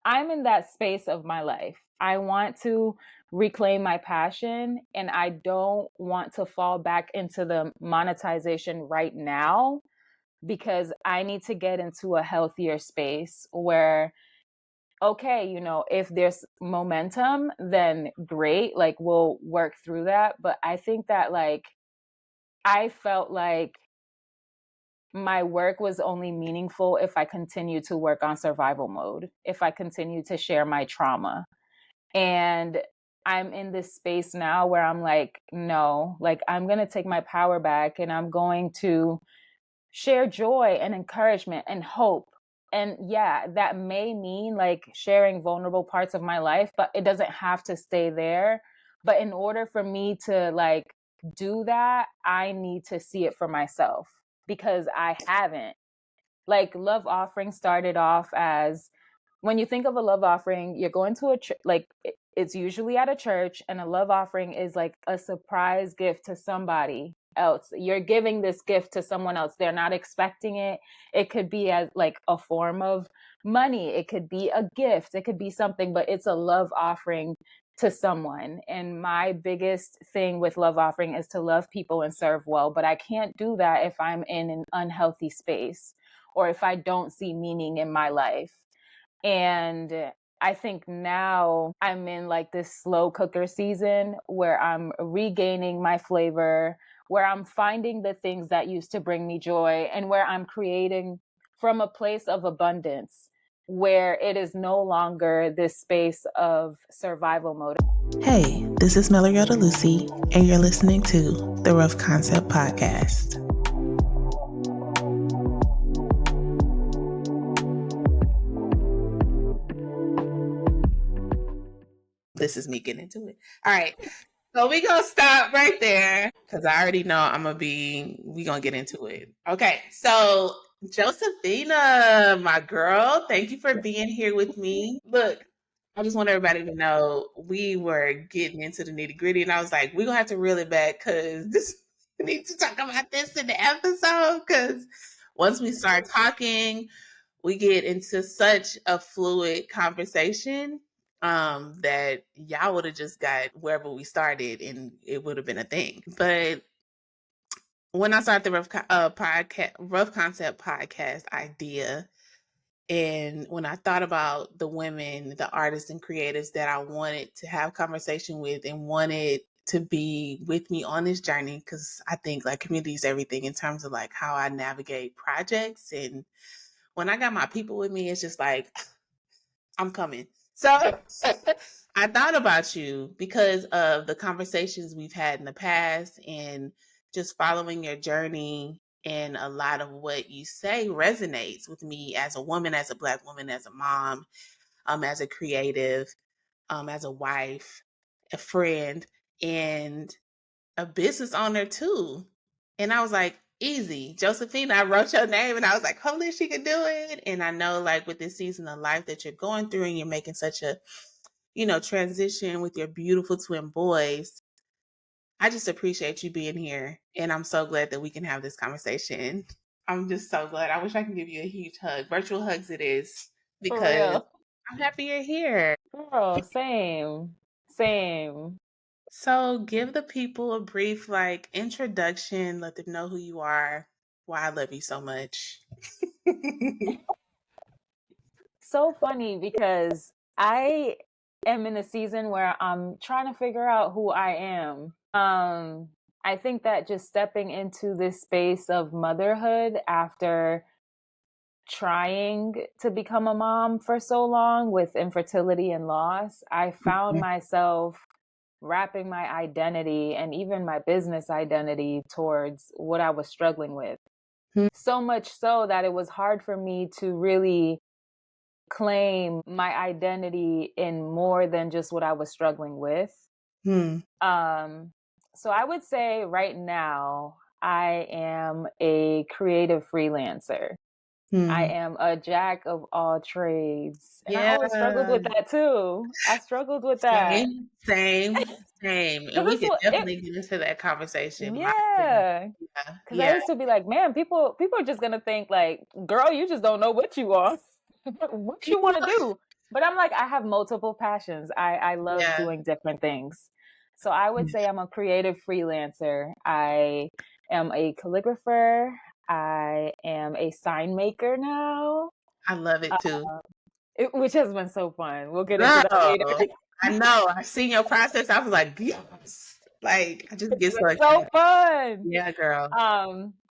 I'm in that space of my life. I want to reclaim my passion, and I don't want to fall back into the monetization right now, because I need to get into a healthier space where, okay, if there's momentum, then great, like we'll work through that. But I think that like I felt like my work was only meaningful if I continue to work on survival mode, if I continue to share my trauma. And I'm in this space now where I'm like, no, like I'm going to take my power back, and I'm going to share joy and encouragement and hope. And yeah, that may mean like sharing vulnerable parts of my life, but it doesn't have to stay there. But in order for me to like do that, I need to see it for myself, because I haven't. Like, love offering started off as, when you think of a love offering, you're going to it's usually at a church, and a love offering is like a surprise gift to somebody else. You're giving this gift to someone else. They're not expecting it. It could be as like a form of money. It could be a gift. It could be something, but it's a love offering to someone. And my biggest thing with love offering is to love people and serve well. But I can't do that if I'm in an unhealthy space, or if I don't see meaning in my life. And I think now I'm in like this slow cooker season where I'm regaining my flavor, where I'm finding the things that used to bring me joy, and where I'm creating from a place of abundance, where it is no longer this space of survival mode. Hey, this is Meloriota Lucy, and you're listening to the Rough Concept Podcast. This is me getting into it. All right. So we gonna stop right there, because I already know we gonna get into it. Okay, so Josefina, my girl, thank you for being here with me. Look, I just want everybody to know we were getting into the nitty gritty, and I was like, we're gonna have to reel it back, because we need to talk about this in the episode, because once we start talking, we get into such a fluid conversation that y'all would have just got wherever we started, and it would have been a thing. But when I started the Rough Concept podcast idea, and when I thought about the women, the artists and creatives that I wanted to have conversation with and wanted to be with me on this journey, because I think like community is everything in terms of like how I navigate projects. And when I got my people with me, it's just like, I'm coming. So I thought about you because of the conversations we've had in the past, and just following your journey, and a lot of what you say resonates with me as a woman, as a Black woman, as a mom, as a creative, as a wife, a friend, and a business owner too. And I was like, easy. Josefina, I wrote your name and I was like, hopefully she can do it. And I know like with this season of life that you're going through, and you're making such a, transition with your beautiful twin boys. I just appreciate you being here. And I'm so glad that we can have this conversation. I'm just so glad. I wish I could give you a huge hug. Virtual hugs it is, For because real. I'm happy you're here. Girl, same. So give the people a brief like introduction, let them know who you are, why I love you so much. So funny, because I am in a season where I'm trying to figure out who I am. I think that just stepping into this space of motherhood after trying to become a mom for so long with infertility and loss, I found myself wrapping my identity and even my business identity towards what I was struggling with. So much so that it was hard for me to really claim my identity in more than just what I was struggling with. So I would say right now, I am a creative freelancer. I am a jack of all trades. And I always struggled with that too. I struggled with that. Same. And we could definitely get into that conversation. Yeah. Because I used to be like, man, people are just going to think like, girl, you just don't know what you are. What you want to do. But I'm like, I have multiple passions. I love Yeah, doing different things. So I would say I'm a creative freelancer. I am a calligrapher. I am a sign maker now, I love it too. which has been so fun. We'll get into that later. Girl, I know. I seen your process. I was like, yes. Like, I just get so It's so excited. fun. Yeah, girl.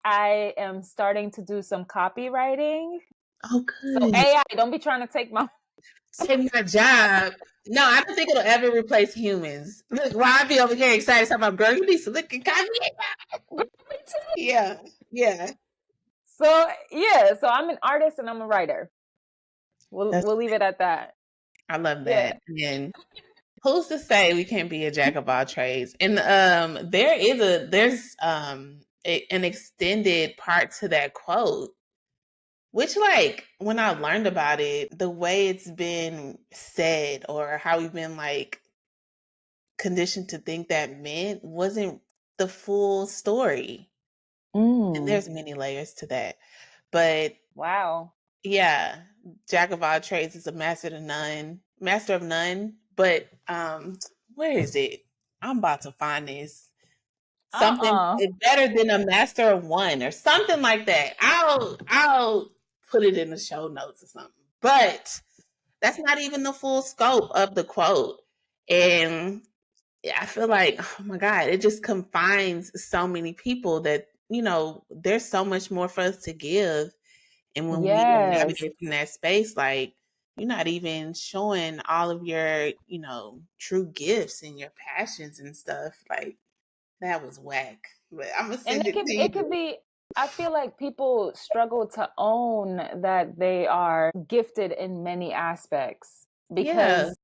I am starting to do some copywriting. Oh, So good. AI, don't be trying to take my Take my job. No, I don't think it'll ever replace humans. Look, why I be over here excited talking about, girl, you need to look and copy. Yeah, yeah. So yeah, so I'm an artist and I'm a writer. That's We'll leave it at that. I love Yeah. that. And who's to say we can't be a jack of all trades? And there's an extended part to that quote, which like when I learned about it, the way it's been said or how we've been like conditioned to think that meant wasn't the full story. And Mm, there's many layers to that. But wow. yeah, jack of all trades is a master of none. But where is it? I'm about to find this. Something Uh-uh. better than a master of one or something like that. I'll put it in the show notes or something. But that's not even the full scope of the quote. And I feel like, oh my God, it just confines so many people that, there's so much more for us to give. And when we Yes. navigate from that space, like, you're not even showing all of your, true gifts and your passions and stuff. Like, that was whack. But I'm going to And send it to it could you. be, I feel like people struggle to own that they are gifted in many aspects Yeah. because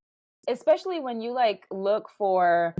especially when you like look for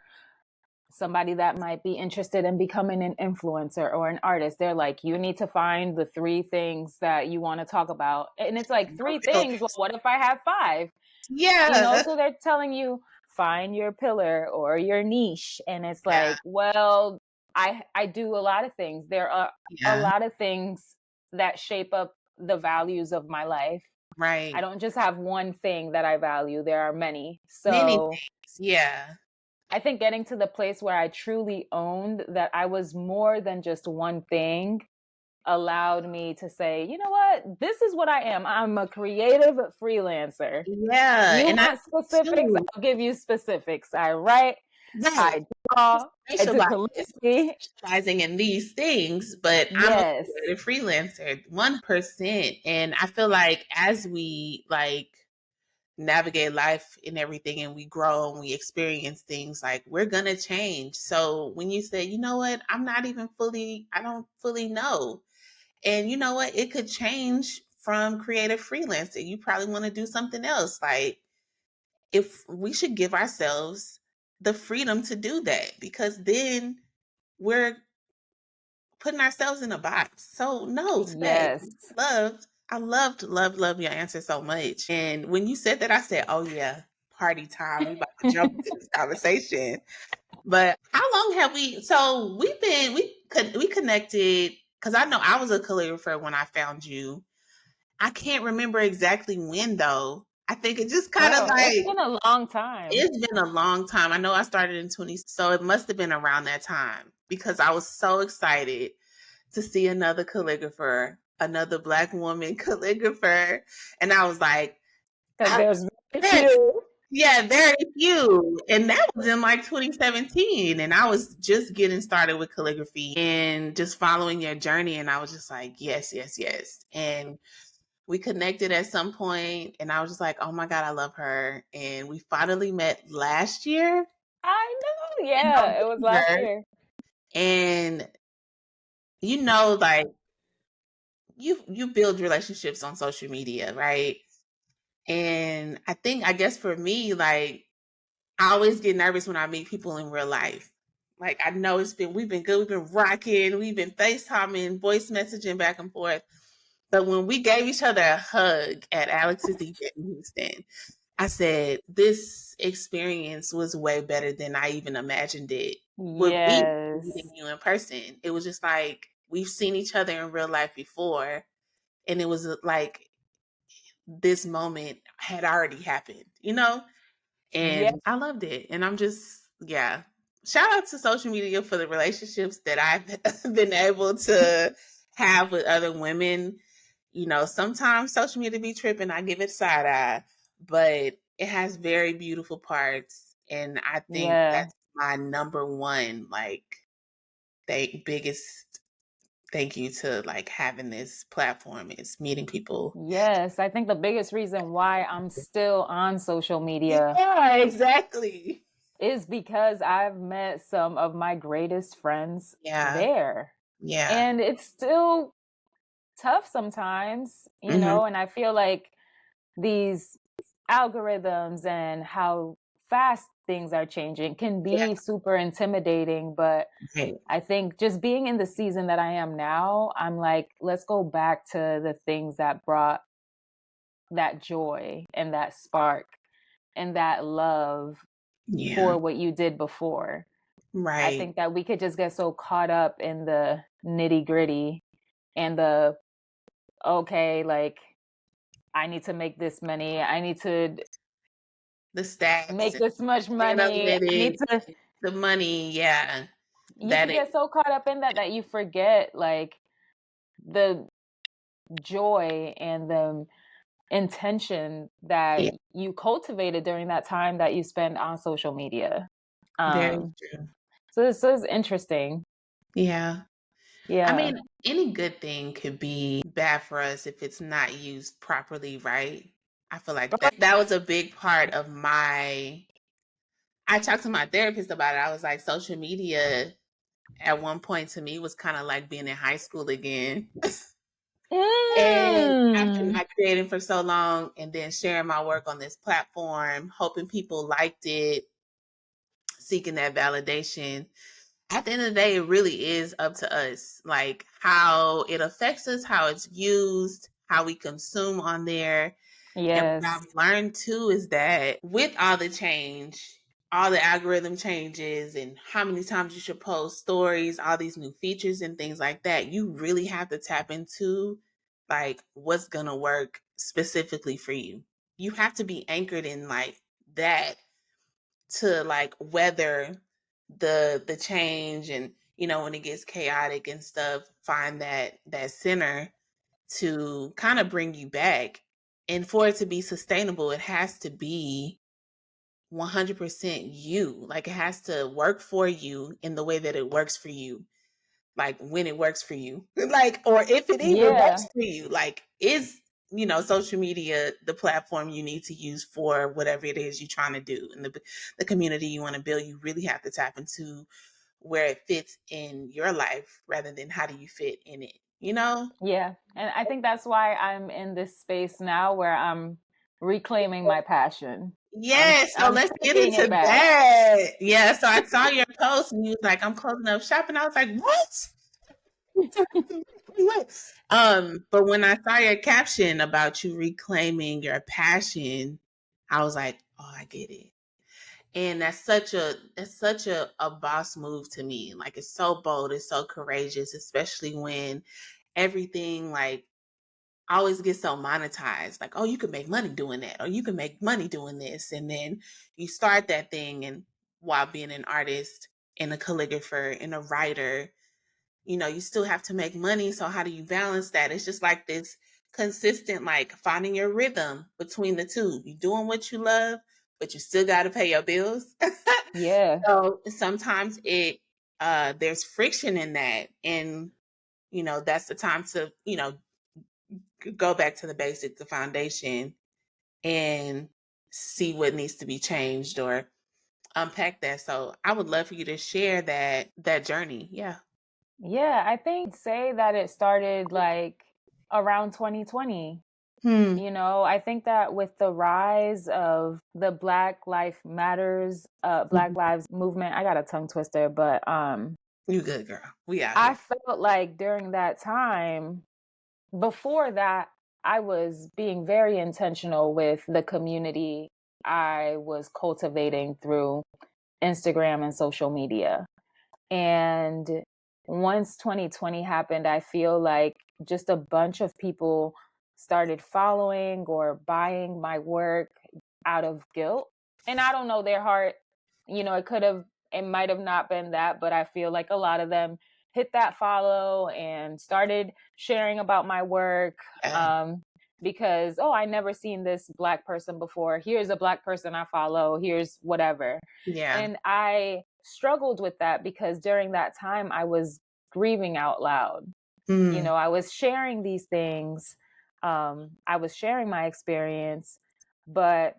somebody that might be interested in becoming an influencer or an artist, they're like, you need to find the three things that you want to talk about. And it's like three things. Well, what if I have five? Yeah. So they're telling you find your pillar or your niche. And it's Yeah. like, well, I do a lot of things. There are a Yeah. lot of things that shape up the values of my life. I Right. don't just have one thing that I value. There are many. Many So things. Yeah. I think getting to the place where I truly owned that I was more than just one thing allowed me to say, you know what? This is what I am. I'm a creative freelancer. Yeah. You And I want specifics? too. I'll give you specifics. I write, Right. I draw, I do calligraphy. Specializing in these things, but I'm a Yes. creative freelancer, 1%. And I feel like as we like navigate life and everything and we grow and we experience things, like we're gonna change. So when you say, you know what, I don't fully know. And you know what, it could change from creative freelancer. You probably want to do something else. Like, if we should give ourselves the freedom to do that, because then we're putting ourselves in a box. So no, today, Yes. loved your answer so much. And when you said that, I said, oh yeah, party time. We about to jump into this conversation. But how long have so we connected, because I know I was a calligrapher when I found you. I can't remember exactly when though. I think it just kind of Girl, it's like, been a long time. it's been a long time. I know I started in 20, so it must have been around that time because I was so excited to see another calligrapher, another Black woman calligrapher. And I was like, Because I, there's very yes, few. yeah, very few. And that was in like 2017. And I was just getting started with calligraphy and just following your journey. And I was just like, yes, yes, yes. And we connected at some point and I was just like, oh my God, I love her. And we finally met last year I know. in Yeah, it was last November. year. And like you build relationships on social media, right? And I guess for me, like, I always get nervous when I meet people in real life. Like, I know we've been good, we've been rocking, we've been FaceTiming, voice messaging back and forth. But when we gave each other a hug at Alex's event in Houston, I said, this experience was way better than I even imagined it would be, Yes. meeting you in person. It was just like, we've seen each other in real life before. And it was like, this moment had already happened, Yeah. and I loved it. And I'm just, yeah. Shout out to social media for the relationships that I've been able to have with other women. Sometimes social media be tripping. I give it side eye, but it has very beautiful parts. And I think Yeah. that's my number one, biggest thank you to like having this platform is meeting people. Yes. I think the biggest reason why I'm still on social media Yeah, exactly. is because I've met some of my greatest friends Yeah. there. Yeah. And it's still tough sometimes, Hmm. and I feel like these algorithms and how fast things are changing can Yeah. be super intimidating. But Right. I think just being in the season that I am now, I'm like, let's go back to the things that brought that joy and that spark and that love Yeah. for what you did before. I Right. think that we could just get so caught up in the nitty gritty and the, okay, like, I need to make this money. I need to The stats make and this much money. I need analytics, to, the money. Yeah. you That could it. get so caught up in that you forget like the joy and the intention that Yeah. you cultivated during that time that you spend on social media. Very Um, true. so it's interesting. Yeah. I Yeah. mean, any good thing could be bad for us if it's not used properly, right? I feel like that was a big part of I talked to my therapist about it. I was like, social media at one point to me was kind of like being in high school again. And after Mm. not creating for so long and then sharing my work on this platform, hoping people liked it, seeking that validation. At the end of the day, it really is up to us, like how it affects us, how it's used, how we consume on there. And what Yes. I've learned too is that with all the change, all the algorithm changes and how many times you should post stories, all these new features and things like that, you really have to tap into like what's going to work specifically for you. You have to be anchored in like that to like weather the change and when it gets chaotic and stuff, find that center to kind of bring you back. And for it to be sustainable, it has to be 100% you. Like it has to work for you in the way that it works for you. Like when it works for you. Like, or if it even Yeah. works for you. Like, is, social media the platform you need to use for whatever it is you're trying to do and the community you want to build. You really have to tap into where it fits in your life rather than how do you fit in it, you know? Yeah. And I think that's why I'm in this space now where I'm reclaiming my passion. I'm Yes, so I'm let's get taking into it back. that. Yeah, so I saw your post and you was like, I'm closing up shop, and I was like, what? What? But when I saw your caption about you reclaiming your passion, I was like, oh, I get it. And that's such a boss move to me. Like it's so bold, it's so courageous, especially when everything like always gets so monetized. Like, oh, you can make money doing that, or you can make money doing this. And then you start that thing and while being an artist and a calligrapher and a writer, you still have to make money. So how do you balance that? It's just like this consistent, like finding your rhythm between the two. You doing what you love, but you still got to pay your bills. Yeah. So sometimes there's friction in that. And, that's the time to, go back to the basics, the foundation, and see what needs to be changed or unpack that. So I would love for you to share that journey. Yeah. Yeah, I think say that it started like around 2020. Hmm. I think that with the rise of the Black Life Matters, Black Mhm. Lives movement, I got a tongue twister, but You good, girl. We out I here. felt like during that time, before that, I was being very intentional with the community I was cultivating through Instagram and social media. And once 2020 happened, I feel like just a bunch of people started following or buying my work out of guilt. And I don't know their heart, it might have not been that, but I feel like a lot of them hit that follow and started sharing about my work. Because, oh, I never seen this Black person before. Here's a Black person I follow. Here's whatever. Yeah. And I struggled with that because during that time I was grieving out loud. I was sharing these things. I was sharing my experience, but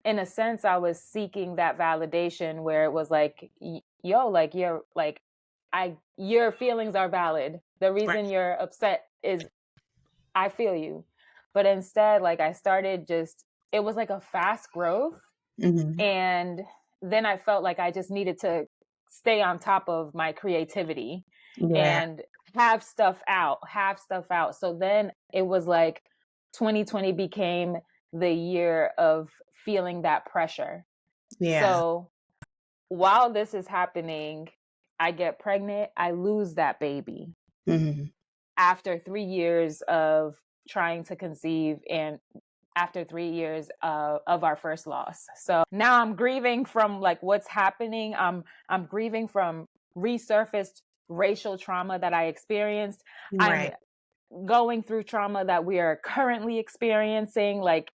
in a sense, I was seeking that validation where it was like, yo, like your feelings are valid. The reason you're upset is I feel you. But instead, like I started it was like a fast growth. And then I felt like I just needed to stay on top of my creativity and have stuff out. So then it was like 2020 became the year of feeling that pressure. So while this is happening, I get pregnant, I lose that baby after 3 years of trying to conceive and after 3 years of our first loss. So now I'm grieving from like what's happening. I'm grieving from resurfaced racial trauma that I experienced. I'm going through trauma that we are currently experiencing, like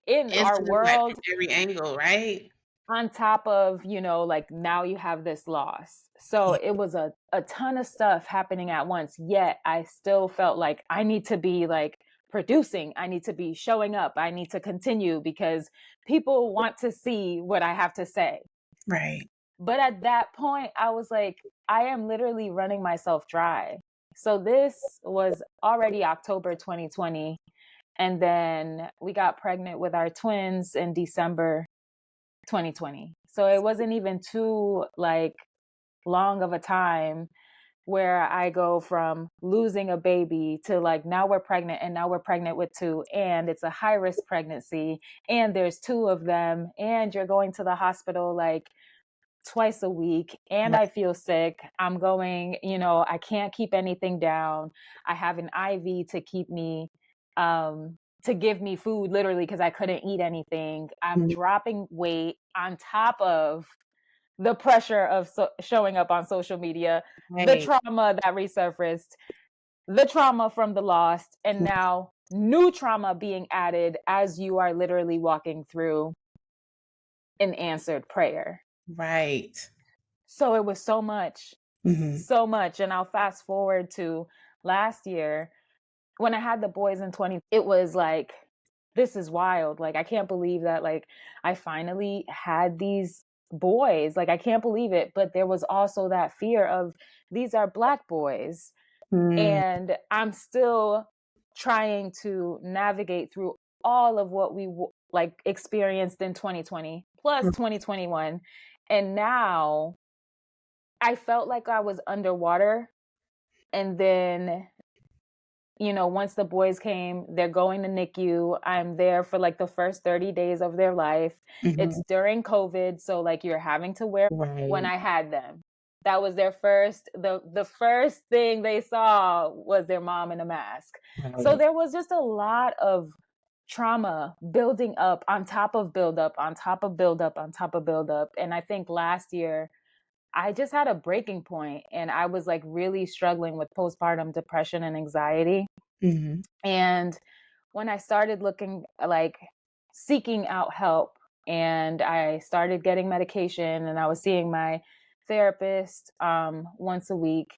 in our world. From every angle, right? On top of, like now you have this loss. So it was a ton of stuff happening at once. Yet I still felt like I need to be like producing. I need to be showing up. I need to continue because people want to see what I have to say. Right. But at that point, I was like, I am literally running myself dry. So this was already October 2020. And then we got pregnant with our twins in December 2020. So it wasn't even too like long of a time where I go from losing a baby to like now we're pregnant and now we're pregnant with two and it's a high risk pregnancy and there's two of them and you're going to the hospital like twice a week and I feel sick. I'm going, I can't keep anything down. I have an IV to keep me to give me food literally because I couldn't eat anything. I'm dropping weight on top of the pressure of showing up on social media, the trauma that resurfaced, the trauma from the loss, and now new trauma being added as you are literally walking through an answered prayer. Right. So it was so much, so much. And I'll fast forward to last year when I had the boys in 20, it was like, this is wild. Like, I can't believe that, like, I finally had these boys. Like, I can't believe it. But there was also that fear of these are Black boys. And I'm still trying to navigate through all of what we like experienced in 2020 plus 2021. And now I felt like I was underwater. And then once the boys came, they're going to NICU. I'm there for like the first 30 days of their life. It's during COVID. So like you're having to wear when I had them. That was their the first thing they saw was their mom in a mask. So there was just a lot of trauma building up on top of build up, on top of build up, on top of build up. And I think last year I just had a breaking point and I was like really struggling with postpartum depression and anxiety. And when I started looking like seeking out help and I started getting medication and I was seeing my therapist once a week,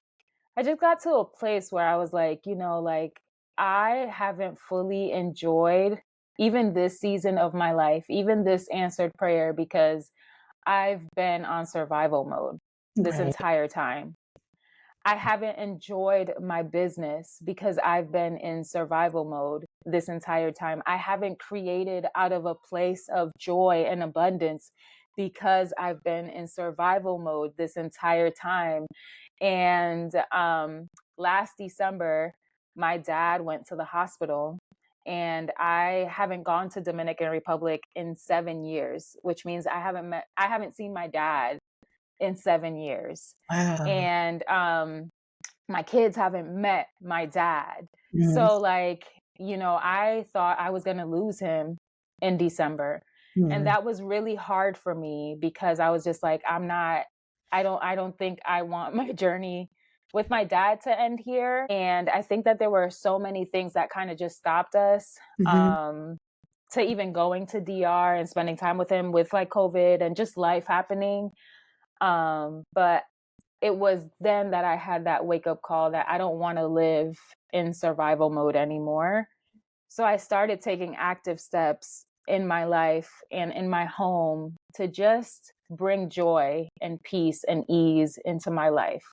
I just got to a place where I was like, like I haven't fully enjoyed even this season of my life, even this answered prayer, because I've been on survival mode this entire time. I haven't enjoyed my business because I've been in survival mode this entire time. I haven't created out of a place of joy and abundance because I've been in survival mode this entire time. And last December, my dad went to the hospital and I haven't gone to Dominican Republic in 7 years, which means I haven't seen my dad in 7 years. Wow. And my kids haven't met my dad. So like I thought I was going to lose him in December. And that was really hard for me because I was just like, I don't think I want my journey with my dad to end here. And I think that there were so many things that kind of just stopped us to even going to DR and spending time with him with like COVID and just life happening. But it was then that I had that wake up call that I don't want to live in survival mode anymore. So I started taking active steps in my life and in my home to just bring joy and peace and ease into my life.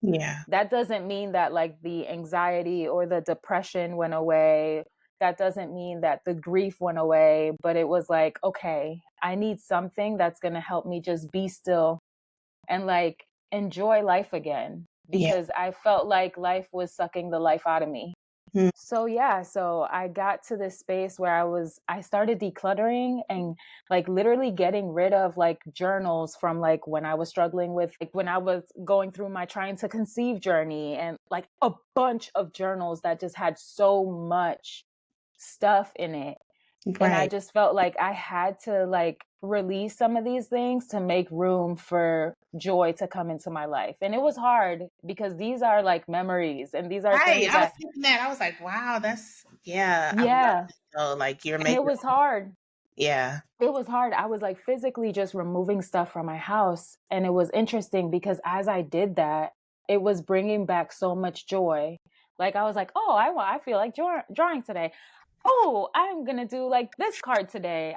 Yeah. That doesn't mean that like the anxiety or the depression went away. That doesn't mean that the grief went away, but it was like, okay, I need something that's going to help me just be still and like enjoy life again Yeah. because I felt like life was sucking the life out of me. So yeah, so I got to this space where I started decluttering and like literally getting rid of like journals from like when I was struggling with like when I was going through my trying to conceive journey and like a bunch of journals that just had so much stuff in it. And I Right. just felt like I had to like release some of these things to make room for joy to come into my life. And it was hard because these are like memories and these are Right. things I was that, thinking that. I was like, wow, I love yeah. it though. Like you're And it making was hard. yeah. It was hard. I was like physically just removing stuff from my house. And it was interesting because as I did that, it was bringing back so much joy. Like I was like, oh, I feel like drawing today. Oh, I'm going to do like this card today.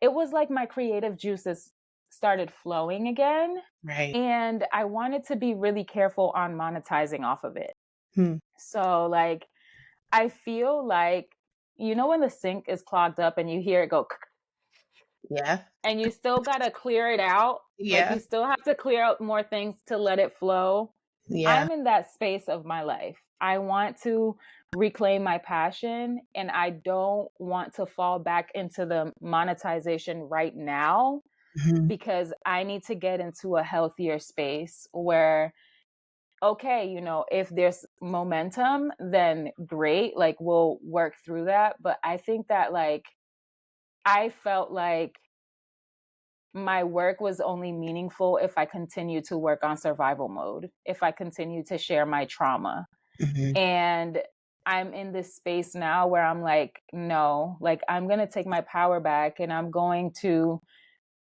It was like my creative juices started flowing again. Right. And I wanted to be really careful on monetizing off of it. Hmm. So like, I feel like, when the sink is clogged up and you hear it go, Yeah. and you still got to clear it out. Like Yeah. you still have to clear out more things to let it flow. Yeah. I'm in that space of my life. I want to reclaim my passion and I don't want to fall back into the monetization right now Mhm. because I need to get into a healthier space where okay, if there's momentum, then great, like we'll work through that. But I think that like I felt like my work was only meaningful if I continue to work on survival mode, if I continue to share my trauma. Mhm. And I'm in this space now where I'm like, no, like I'm going to take my power back and I'm going to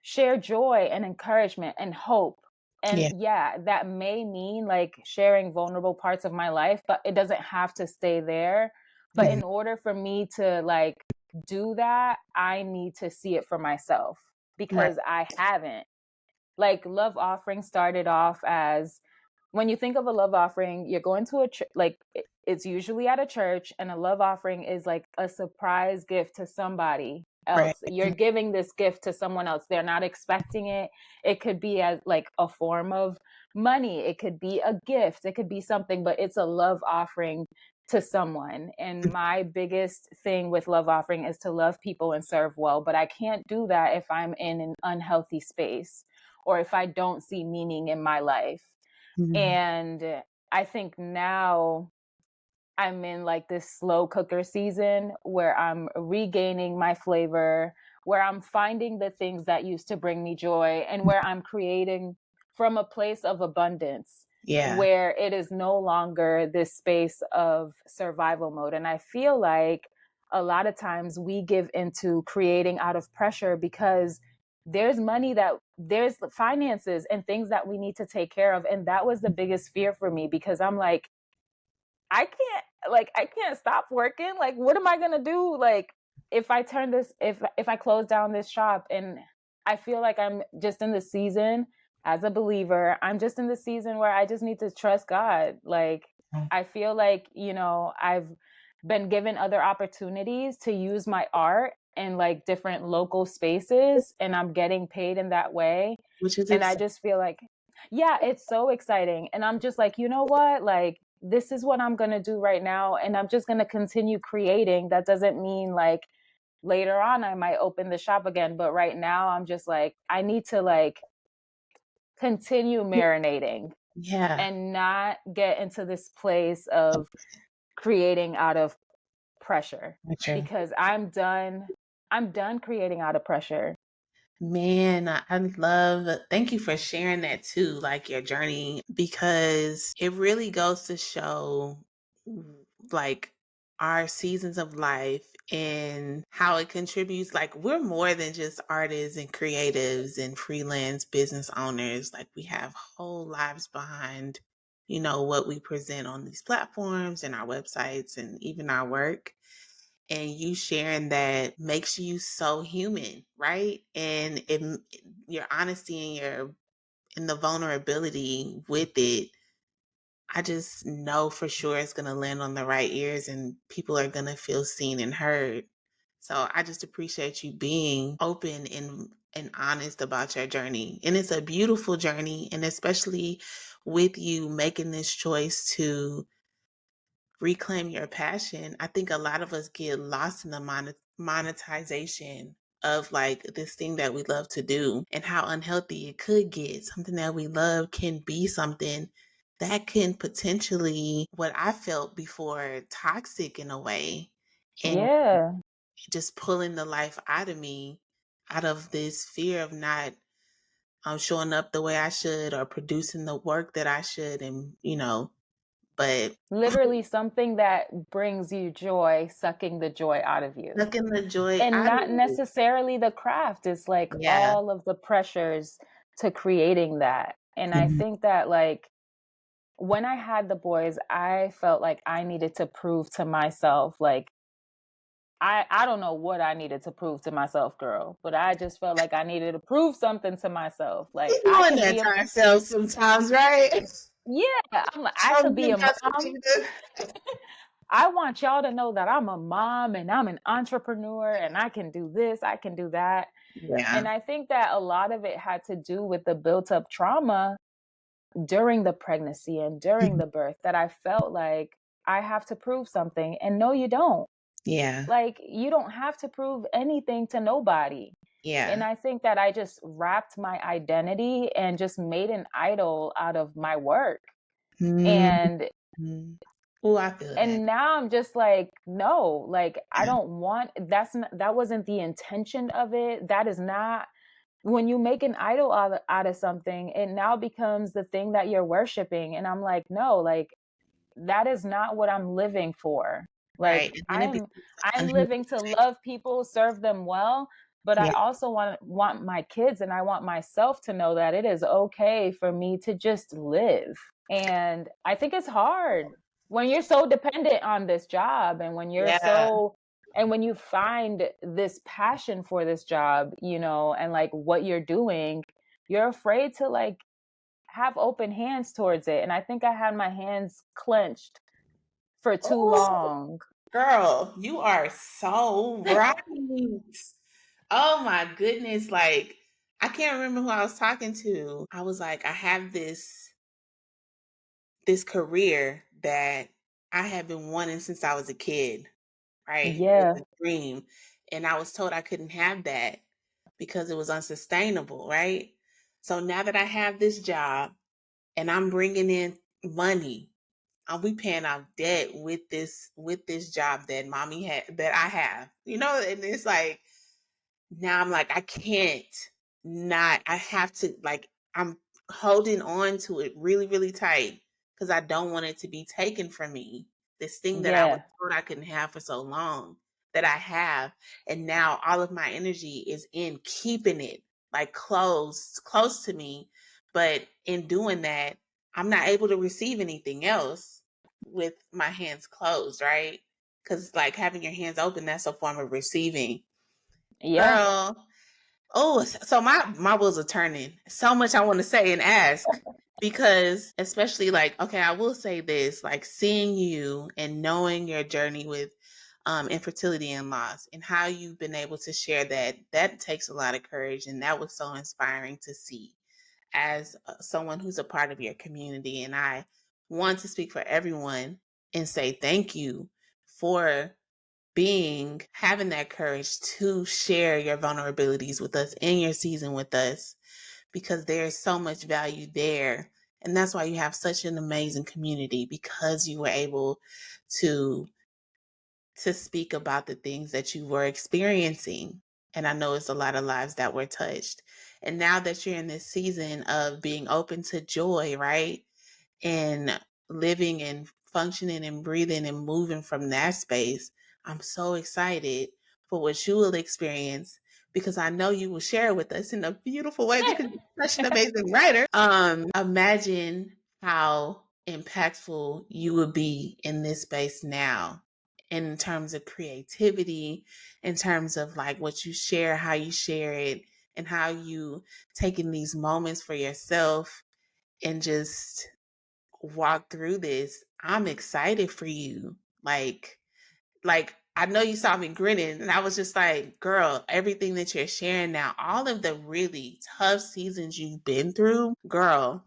share joy and encouragement and hope. And Yeah. yeah, that may mean like sharing vulnerable parts of my life, but it doesn't have to stay there. But Mhm. in order for me to like do that, I need to see it for myself Right. because I haven't. Like love offering started off as when you think of a love offering, you're going to it's usually at a church, and a love offering is like a surprise gift to somebody Right. else. You're giving this gift to someone else. They're not expecting it. It could be as like a form of money. It could be a gift. It could be something, but it's a love offering to someone. And my biggest thing with love offering is to love people and serve well, but I can't do that if I'm in an unhealthy space or if I don't see meaning in my life. Mhm. And I think now I'm in like this slow cooker season where I'm regaining my flavor, where I'm finding the things that used to bring me joy, and where I'm creating from a place of abundance, Yeah. where it is no longer this space of survival mode. And I feel like a lot of times we give into creating out of pressure because there's finances and things that we need to take care of. And that was the biggest fear for me because I'm like, I can't stop working. Like, what am I gonna do? Like, if I turn this, if I close down this shop, and I feel like I'm just in the season as a believer. I'm just in the season where I just need to trust God. Like, I feel like I've been given other opportunities to use my art in like different local spaces, and I'm getting paid in that way. Which is And I exciting. just feel like, yeah, it's so exciting. And I'm just like, you know what? Like, this is what I'm going to do right now. And I'm just going to continue creating. That doesn't mean like later on I might open the shop again. But right now I'm just like, I need to like continue marinating Yeah. and not get into this place of creating out of pressure, True. because I'm done creating out of pressure. Man, I love, thank you for sharing that too, like your journey, because it really goes to show like our seasons of life and how it contributes. Like, we're more than just artists and creatives and freelance business owners. Like, we have whole lives behind, what we present on these platforms and our websites and even our work. And you sharing that makes you so human, right? And your honesty and the vulnerability with it, I just know for sure it's going to land on the right ears and people are going to feel seen and heard. So I just appreciate you being open and honest about your journey. And it's a beautiful journey, and especially with you making this choice to reclaim your passion. I think a lot of us get lost in the monetization of like this thing that we love to do and how unhealthy it could get. Something that we love can be something that can potentially, what I felt before, toxic in a way, and Yeah, just pulling the life out of me, out of this fear of not showing up the way I should or producing the work that I should. And, but literally something that brings you joy, sucking the joy out of you. sucking the joy And out of not you. necessarily the craft, it's like Yeah. all of the pressures to creating that. And I Mhm. think that, like, when I had the boys, I felt like I needed to prove to myself, like, I don't know what I needed to prove to myself, girl, but I just felt like I needed to prove something to myself. Like, We I doing can that be to a, ourselves sometimes, right? yeah, I Show could be me, a mom. Josefina. I want y'all to know that I'm a mom and I'm an entrepreneur and I can do this, I can do that. Yeah. And I think that a lot of it had to do with the built up trauma during the pregnancy and during Mhm. the birth, that I felt like I have to prove something. And no, you don't. Yeah. Like, you don't have to prove anything to nobody. And Yeah. I think that I just wrapped my identity and just made an idol out of my work. Mhm. And Oh, I feel that. now I'm just like, no, like, I don't want, that wasn't the intention of it. That is not, when you make an idol out of something, it now becomes the thing that you're worshiping. And I'm like, no, like, that is not what I'm living for. Right. Like, And then it I'm becomes I'm living to unrealistic. love people, serve them well, but I Yeah. also want my kids and I want myself to know that it is okay for me to just live. And I think it's hard when you're so dependent on this job, and Yeah. when you find this passion for this job, and like what you're doing, you're afraid to like have open hands towards it. And I think I had my hands clenched for too Oh, long. girl, you are so right. Oh my goodness. Like, I can't remember who I was talking to. I was like, I have this career that I have been wanting since I was a kid, right? It was Yeah, a dream. And I was told I couldn't have that because it was unsustainable, right? So now that I have this job and I'm bringing in money, we paying off debt with this job that mommy had that I have, and it's like now I'm like, I can't not, I have to, like, I'm holding on to it really, really tight because I don't want it to be taken from me. This thing that I was yeah, told I couldn't have for so long that I have. And now all of my energy is in keeping it like close to me. But in doing that, I'm not able to receive anything else with my hands closed, right? Because like having your hands open, that's a form of receiving. yeah, Girl. Oh, so my wheels are turning. So much I want to say and ask because especially like, okay, I will say this, like seeing you and knowing your journey with infertility and loss and how you've been able to share that takes a lot of courage, and that was so inspiring to see as someone who's a part of your community. And I want to speak for everyone and say thank you for having that courage to share your vulnerabilities with us in your season with us, because there's so much value there. And that's why you have such an amazing community, because you were able to to speak about the things that you were experiencing. And I know it's a lot of lives that were touched. And now that you're in this season of being open to joy, right? And living and functioning and breathing and moving from that space, I'm so excited for what you will experience because I know you will share it with us in a beautiful way because you're such an amazing writer. Imagine how impactful you would be in this space now in terms of creativity, in terms of like what you share, how you share it, and how you taking these moments for yourself and just walk through this. I'm excited for you. Like I know you saw me grinning and I was just like, girl, everything that you're sharing now, all of the really tough seasons you've been through, girl,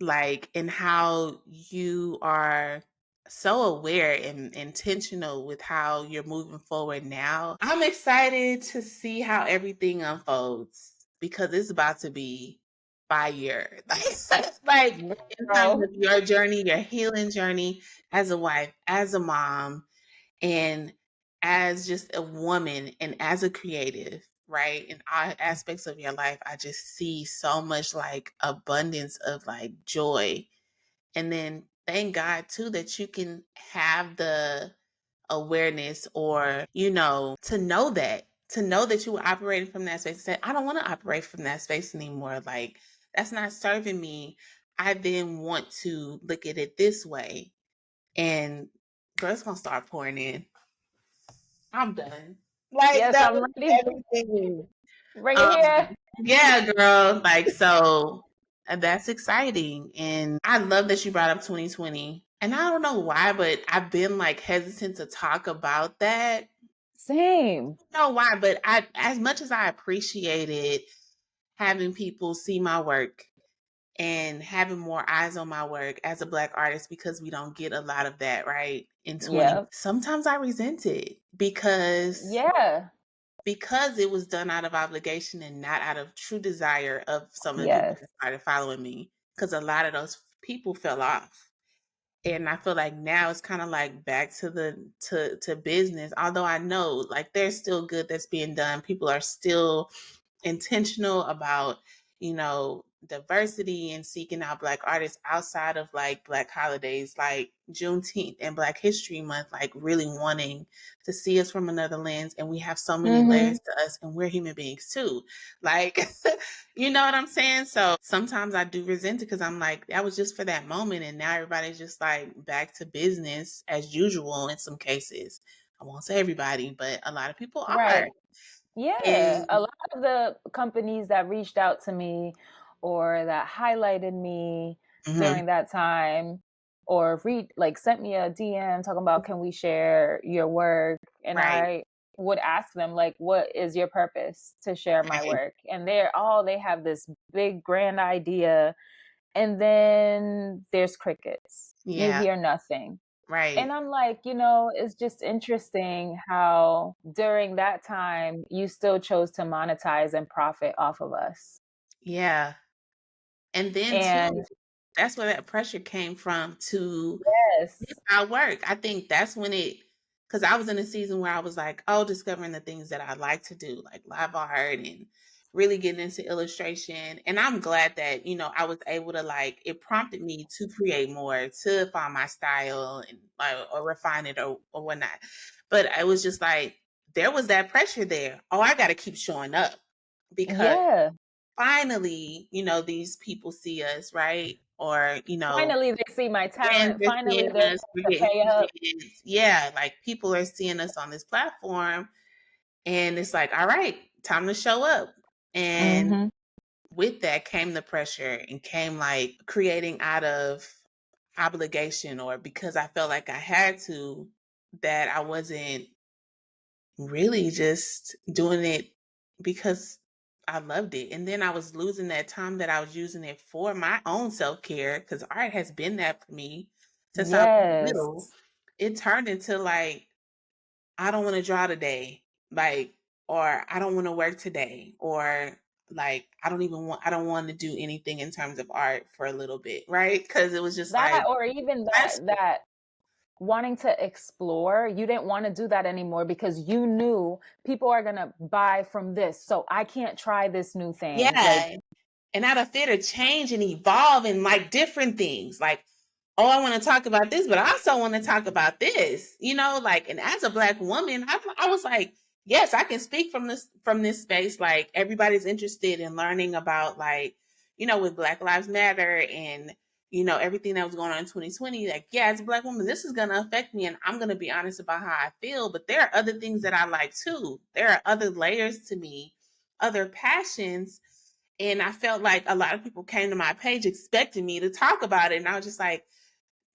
like and how you are so aware and intentional with how you're moving forward now. I'm excited to see how everything unfolds because it's about to be fire. Like in terms Girl. of your journey, your healing journey as a wife, as a mom, and as just a woman and as a creative, right? In all aspects of your life, I just see so much like abundance of like joy. And then thank God too that you can have the awareness or, to know that you were operating from that space. Say, I don't want to operate from that space anymore. Like, that's not serving me. I then want to look at it this way. And girl, it's gonna start pouring in. I'm done. Like Yes, that I'm was ready. everything. Bring it here. Um, yeah, girl. Like so, that's exciting, and I love that you brought up 2020. And I don't know why, but I've been like hesitant to talk about that. Same. I don't know why, but I, as much as I appreciated having people see my work and having more eyes on my work as a Black artist, because we don't get a lot of that, right? In 20, Yep. sometimes I resent it Yeah. because it was done out of obligation and not out of true desire of some of the people Yes. that started following me. Because a lot of those people fell off. And I feel like now it's kind of like back to the to business. Although I know like there's still good that's being done. People are still intentional about, diversity and seeking out Black artists outside of like Black holidays like Juneteenth and Black History Month, like really wanting to see us from another lens. And we have so many Mm-hmm. layers to us, and we're human beings too. Like, you know what I'm saying? So sometimes I do resent it because I'm like, that was just for that moment. And now everybody's just like back to business as usual in some cases. I won't say everybody, but a lot of people are. Right. Yeah, And a lot of the companies that reached out to me or that highlighted me mhm, during that time or like sent me a DM talking about can we share your work, and right, I would ask them like what is your purpose to share my right. work, and they have this big grand idea, and then there's crickets. You Yeah, hear nothing. And right. I'm like, it's just interesting how during that time you still chose to monetize and profit off of us. Yeah. And then too, And that's where that pressure came from to yes, get my work. I think that's when because I was in a season where I was like, oh, discovering the things that I like to do, like live art and really getting into illustration. And I'm glad that, I was able to like, it prompted me to create more, to find my style and like, or refine it or whatnot. But I was just like, there was that pressure there. Oh, I got to keep showing up because yeah. finally, these people see us, right? Or, Finally, they see my brands talent. are Finally, seeing they're us, we're to getting pay up. kids. Yeah, like people are seeing us on this platform. And it's like, all right, time to show up. And Hmm. with that came the pressure and came like creating out of obligation or because I felt like I had to, that I wasn't really just doing it because I loved it. And then I was losing that time that I was using it for my own self care because art has been that for me since I was little. Yes. It turned into like, I don't want to draw today, like, or I don't want to work today, or like, I don't want to do anything in terms of art for a little bit, right? Because it was just like, That or even that's that wanting to explore. You didn't want to do that anymore because you knew people are going to buy from this. So I can't try this new thing. Like, Yeah. And out of fear to change and evolve and like different things. Like, oh, I want to talk about this, but I also want to talk about this, like, and as a Black woman, I was like, yes, I can speak from this space. Like, everybody's interested in learning about, like, with Black Lives Matter and, everything that was going on in 2020. Like, yeah, as a Black woman, this is going to affect me, and I'm going to be honest about how I feel. But there are other things that I like too. There are other layers to me, other passions. And I felt like a lot of people came to my page expecting me to talk about it. And I was just like,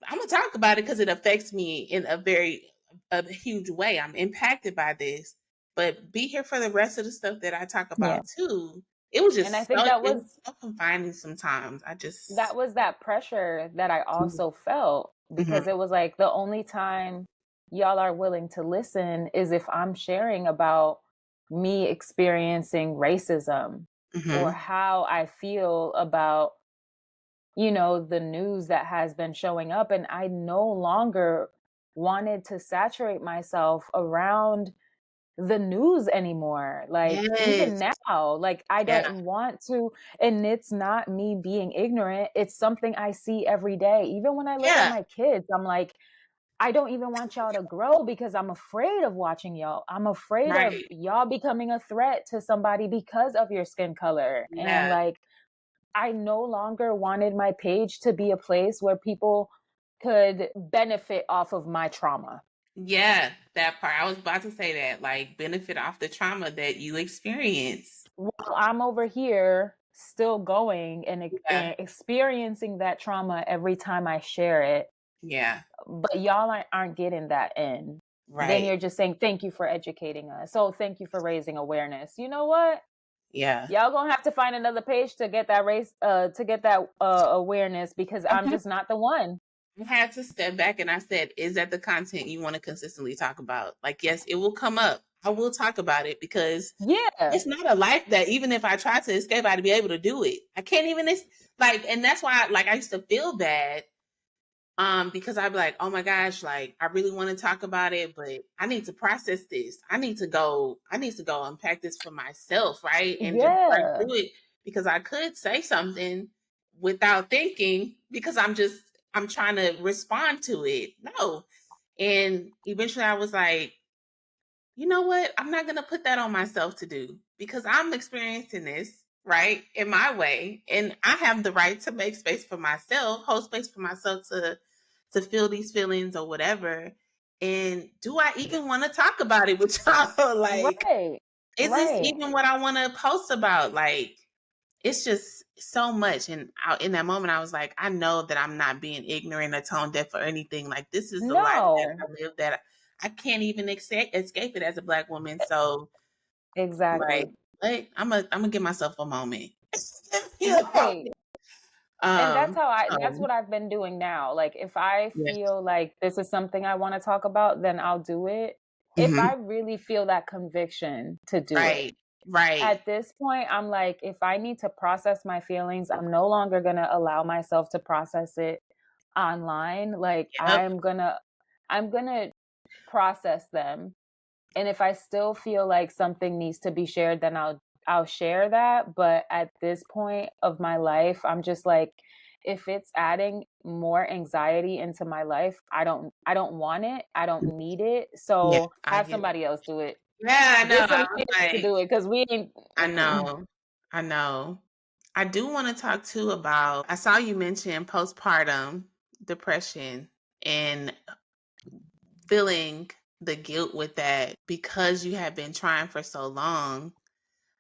I'm gonna talk about it because it affects me in a huge way. I'm impacted by this, but be here for the rest of the stuff that I talk yeah. about too. It was And I just think so, it was so confining sometimes. that was that pressure that I also felt, Mhm, because it was like the only time y'all are willing to listen is if I'm sharing about me experiencing racism or mhm. how I feel about, the news that has been showing up. And I no longer wanted to saturate myself around the news anymore. Like, even Yes. now, like, I Yeah. don't want to. And it's not me being ignorant, it's something I see every day. Even when I look at Yeah. my kids, I'm like, I don't even want y'all to grow because I'm afraid of watching y'all. I'm afraid of Right. y'all becoming a threat to somebody because of your skin color. And Yeah. like, I no longer wanted my page to be a place where people could benefit off of my trauma. Yeah. That part. I was about to say that, like, benefit off the trauma that you experience. While I'm over here still going Yeah. and experiencing that trauma every time I share it, Yeah. but y'all aren't getting that in. Then Right. you're just saying, thank you for educating us. So thank you for raising awareness. You know what? Yeah. Y'all gonna have to find another page to get that awareness, because I'm just not the one. I had to step back and I said, is that the content you want to consistently talk about? Like, yes, it will come up. I will talk about it because Yeah. it's not a life that even if I try to escape, I'd be able to do it. I can't even, like, and that's why, like, I used to feel bad because I'd be like, oh my gosh, like, I really want to talk about it, but I need to process this. I need to go unpack this for myself, right? And just work Yeah. through it because I could say something without thinking because I'm trying to respond to it. No. And eventually I was like, you know what? I'm not going to put that on myself to do because I'm experiencing this, right? In my way. And I have the right to make space for myself, hold space for myself to feel these feelings or whatever. And do I even want to talk about it with y'all? Like, Right. is this Right. even what I want to post about? Like, it's just so much. And in that moment, I was like, I know that I'm not being ignorant or tone deaf or anything. Like, this is the life that No. I live that I can't even escape it as a Black woman. So, like, Exactly. I'm gonna give myself a moment. Right. And um, that's so, what I've been doing now. Like, if I yes, feel like this is something I want to talk about, then I'll do it. If hmm I really feel that conviction to do it. right, right, At this point, I'm like, if I need to process my feelings, I'm no longer going to allow myself to process it online. Like, yep, I'm going to process them. And if I still feel like something needs to be shared, then I'll share that. But at this point of my life, I'm just like, if it's adding more anxiety into my life, I don't want it. I don't need it. yeah, So I have get it. somebody else do it. Yeah, I know. Get I somebody was else to like, do it, because we ain't. I Mm-mm. know, I know. I do want to talk too about. I saw you mention postpartum depression and feeling the guilt with that because you have been trying for so long.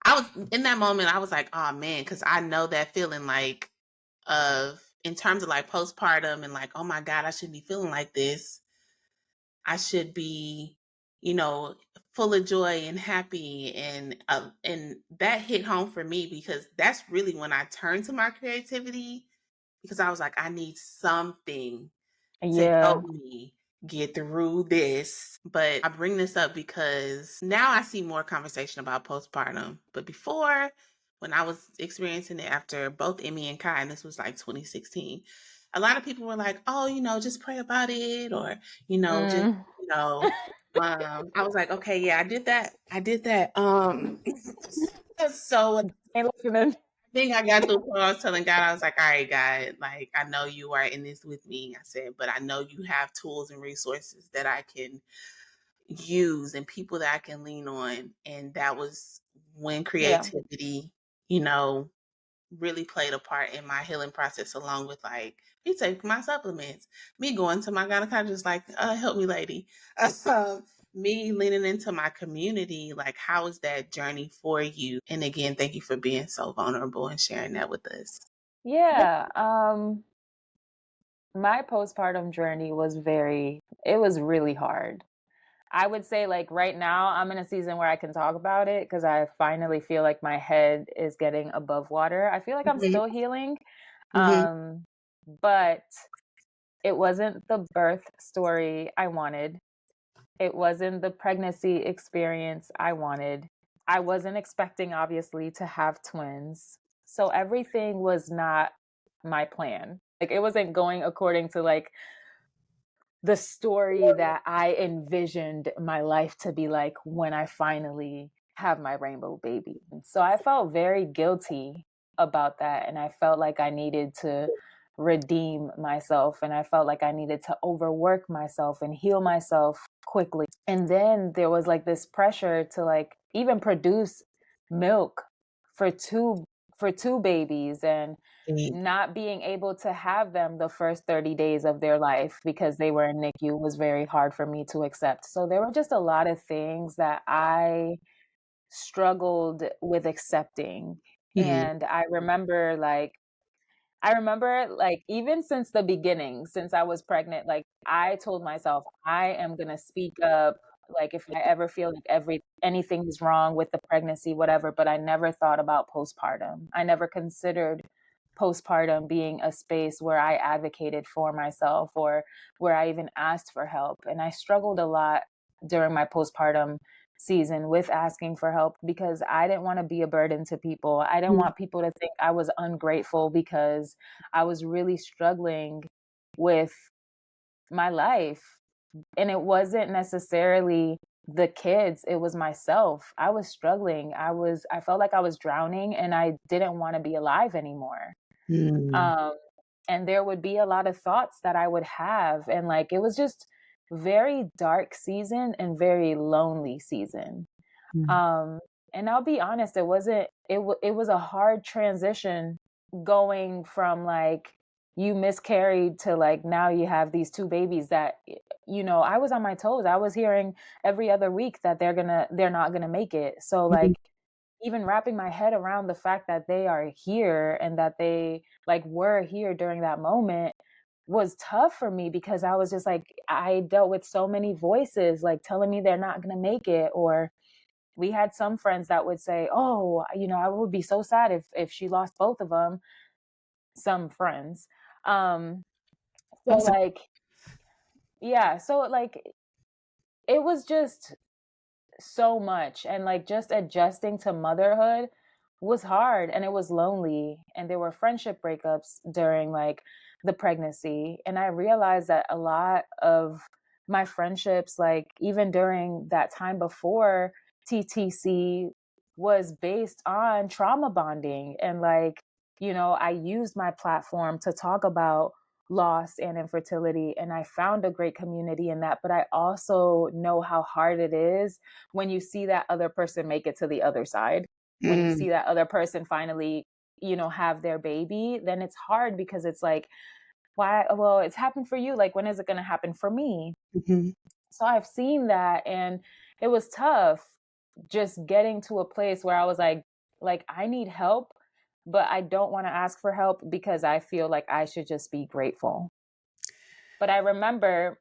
I was in that moment, I was like, oh man, because I know that feeling like of in terms of like postpartum and like, oh my God, I shouldn't be feeling like this. I should be, you know, full of joy and happy and that hit home for me because that's really when I turned to my creativity because I was like, I need something to help Yeah. me get through this. But I bring this up because now I see more conversation about postpartum. But before, when I was experiencing it after both Emmy and Kai, and this was like 2016, a lot of people were like, oh, just pray about it, or, just, Mm. I was like, okay, yeah, I did that. So I Ain't listening. think I got to a point I was telling God, I was like, all right, God, like, I know you are in this with me. I said, but I know you have tools and resources that I can use and people that I can lean on. And that was when Yeah. creativity, you know, really played a part in my healing process, along with like me taking my supplements, me going to my gynecologist, like, help me, lady. Um, me leaning into my community, like, how is that journey for you? And again, thank you for being so vulnerable and sharing that with us. Yeah. My postpartum journey it was really hard. I would say like right now I'm in a season where I can talk about it because I finally feel like my head is getting above water. I feel like I'm Mhm, still healing. mhm, Um, but it wasn't the birth story I wanted. It wasn't the pregnancy experience I wanted. I wasn't expecting, obviously, to have twins. So everything was not my plan. Like it wasn't going according to like the story that I envisioned my life to be like when I finally have my rainbow baby. So I felt very guilty about that. And I felt like I needed to redeem myself. And I felt like I needed to overwork myself and heal myself quickly. And then there was like this pressure to like even produce milk for two babies, and not being able to have them the first 30 days of their life because they were in NICU was very hard for me to accept. So there were just a lot of things that I struggled with accepting. mhm, And I remember like even since the beginning, since I was pregnant, like I told myself I am going to speak up like if I ever feel like anything is wrong with the pregnancy whatever, but I never thought about postpartum. I never considered postpartum being a space where I advocated for myself or where I even asked for help. And I struggled a lot during my postpartum season with asking for help because I didn't want to be a burden to people. I didn't mhm, want people to think I was ungrateful because I was really struggling with my life. And it wasn't necessarily the kids, it was myself. I was struggling. I felt like I was drowning and I didn't want to be alive anymore. mhm, Um, and there would be a lot of thoughts that I would have. And like, it was just very dark season and very lonely season. mhm, Um, and I'll be honest, it was a hard transition going from like you miscarried to like now you have these two babies that I was on my toes. I was hearing every other week that they're not gonna make it. So mhm, like even wrapping my head around the fact that they are here and that they like were here during that moment was tough for me because I was just like I dealt with so many voices like telling me they're not going to make it. Or we had some friends that would say, "Oh, I would be so sad if she lost both of them." Some friends. Um so I'm sorry. like yeah, so like it was just so much, and like just adjusting to motherhood was hard and it was lonely, and there were friendship breakups during like the pregnancy, and I realized that a lot of my friendships like even during that time before TTC was based on trauma bonding. And like I used my platform to talk about loss and infertility, and I found a great community in that. But I also know how hard it is when you see that other person make it to the other side, when you Mm, see that other person finally have their baby. Then it's hard because it's like, why? Well, it's happened for you, like when is it going to happen for me? mhm. So I've seen that, and it was tough just getting to a place where I was like I need help, but I don't want to ask for help because I feel like I should just be grateful. But I remember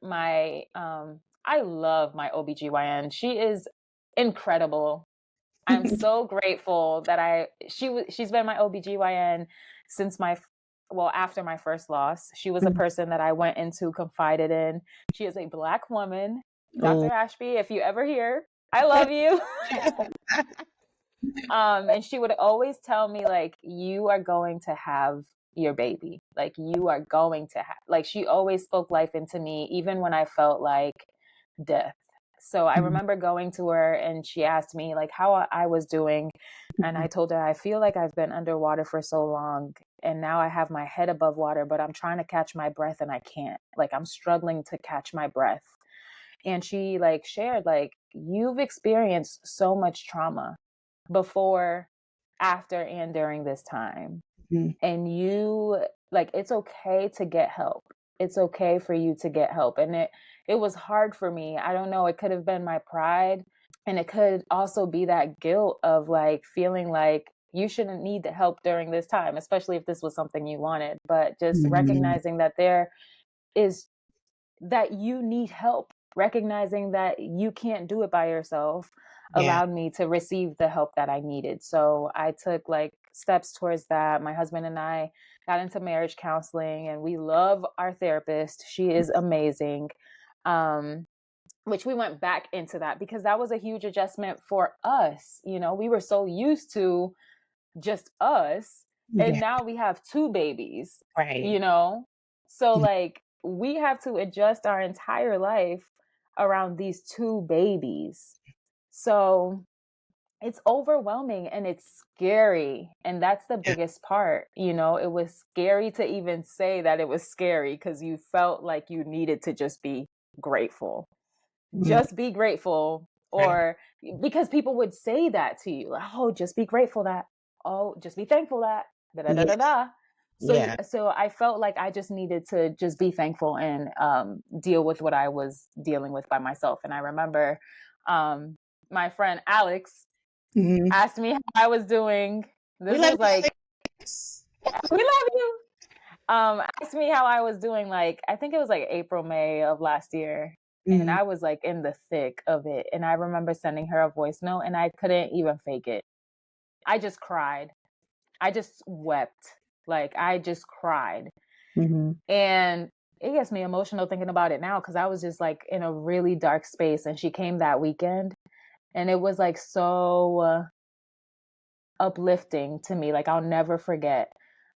I love my OBGYN. She is incredible. I'm so grateful that she's been my OBGYN since after my first loss. She was a person that I went into, confided in. She is a Black woman. Dr. Oh. Ashby, if you ever hear, I love you. And she would always tell me like, you are going to have your baby. Like, you are going to have, like, she always spoke life into me, even when I felt like death. So I Mhm. remember going to her and she asked me like how I was doing. And I told her, I feel like I've been underwater for so long and now I have my head above water, but I'm trying to catch my breath and I can't. Like, I'm struggling to catch my breath. And she like shared, like, you've experienced so much trauma before, after, and during this time. Mhm. And you, like, it's okay to get help. It's okay for you to get help. And it was hard for me. I don't know, it could have been my pride, and it could also be that guilt of like feeling like you shouldn't need the help during this time, especially if this was something you wanted. But just Mhm. recognizing that there is, that you need help, recognizing that you can't do it by yourself, Yeah. allowed me to receive the help that I needed. So I took like steps towards that. My husband and I got into marriage counseling, and we love our therapist. She is amazing. Um, which we went back into that because that was a huge adjustment for us. You know, we were so used to just us, and Yeah. now we have two babies, Right. you know? So Mhm. like we have to adjust our entire life around these two babies. So it's overwhelming and it's scary. And that's the Yeah. biggest part. You know, it was scary to even say that it was scary because you felt like you needed to just be grateful. Mhm. Just be grateful. Right. Or because people would say that to you, like, oh, just be grateful that, oh, just be thankful that, da da da Yeah. da da. Yeah. So I felt like I just needed to just be thankful and deal with what I was dealing with by myself. And I remember um, my friend Alex Mhm. asked me how I was doing. We This love was you, like, Alex. we love you. Asked me how I was doing, like, I think it was like April, May of last year. And Mhm. I was like in the thick of it. And I remember sending her a voice note and I couldn't even fake it. I just cried. I just wept. Like, I just cried. Mhm. And it gets me emotional thinking about it now because I was just like in a really dark space. And she came that weekend and it was like so uplifting to me. Like, I'll never forget.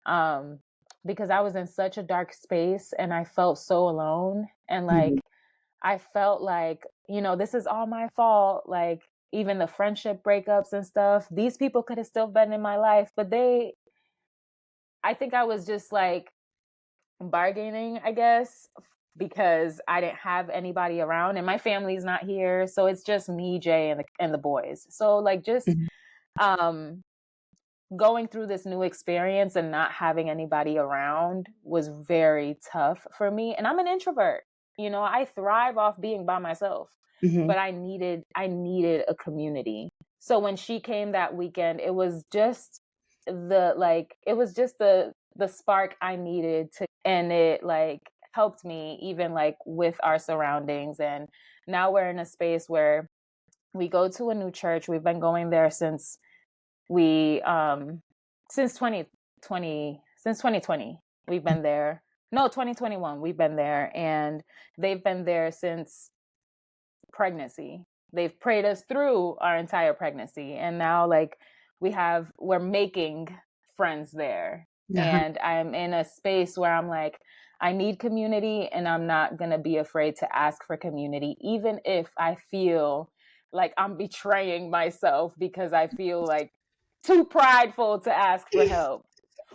Um, because I was in such a dark space and I felt so alone. And like, Mhm. I felt like, you know, this is all my fault. Like, even the friendship breakups and stuff, these people could have still been in my life, but I think I was just like bargaining, I guess, because I didn't have anybody around and my family's not here. So it's just me, Jay, and the boys. So like just Mhm. um going through this new experience and not having anybody around was very tough for me. And I'm an introvert. You know, I thrive off being by myself, Mhm. but I needed a community. So when she came that weekend, it was just the spark I needed to, and it like helped me even like with our surroundings. And now we're in a space where we go to a new church. We've been going there we since 2020 we've been there. No, 2021 we've been there, and they've been there since pregnancy. They've prayed us through our entire pregnancy, and now like we're making friends there. Uh-huh. And I'm in a space where I'm like, I need community, and I'm not going to be afraid to ask for community even if I feel like I'm betraying myself because I feel like too prideful to ask for help,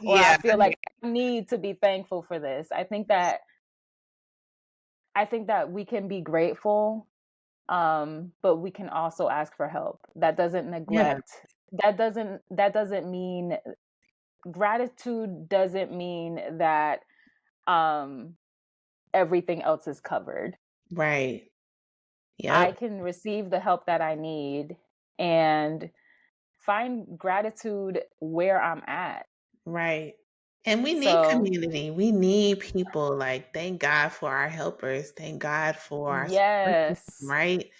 or I Yeah. feel like I need to be thankful for this. I think that we can be grateful, but we can also ask for help. That doesn't Yeah. neglect. That doesn't mean gratitude. Doesn't mean that um, everything else is covered. Right. I Yep. can receive the help that I need and find gratitude where I'm at. Right. And we need So community. We need people. Like, thank God for our helpers. Thank God for our support system, yes, right?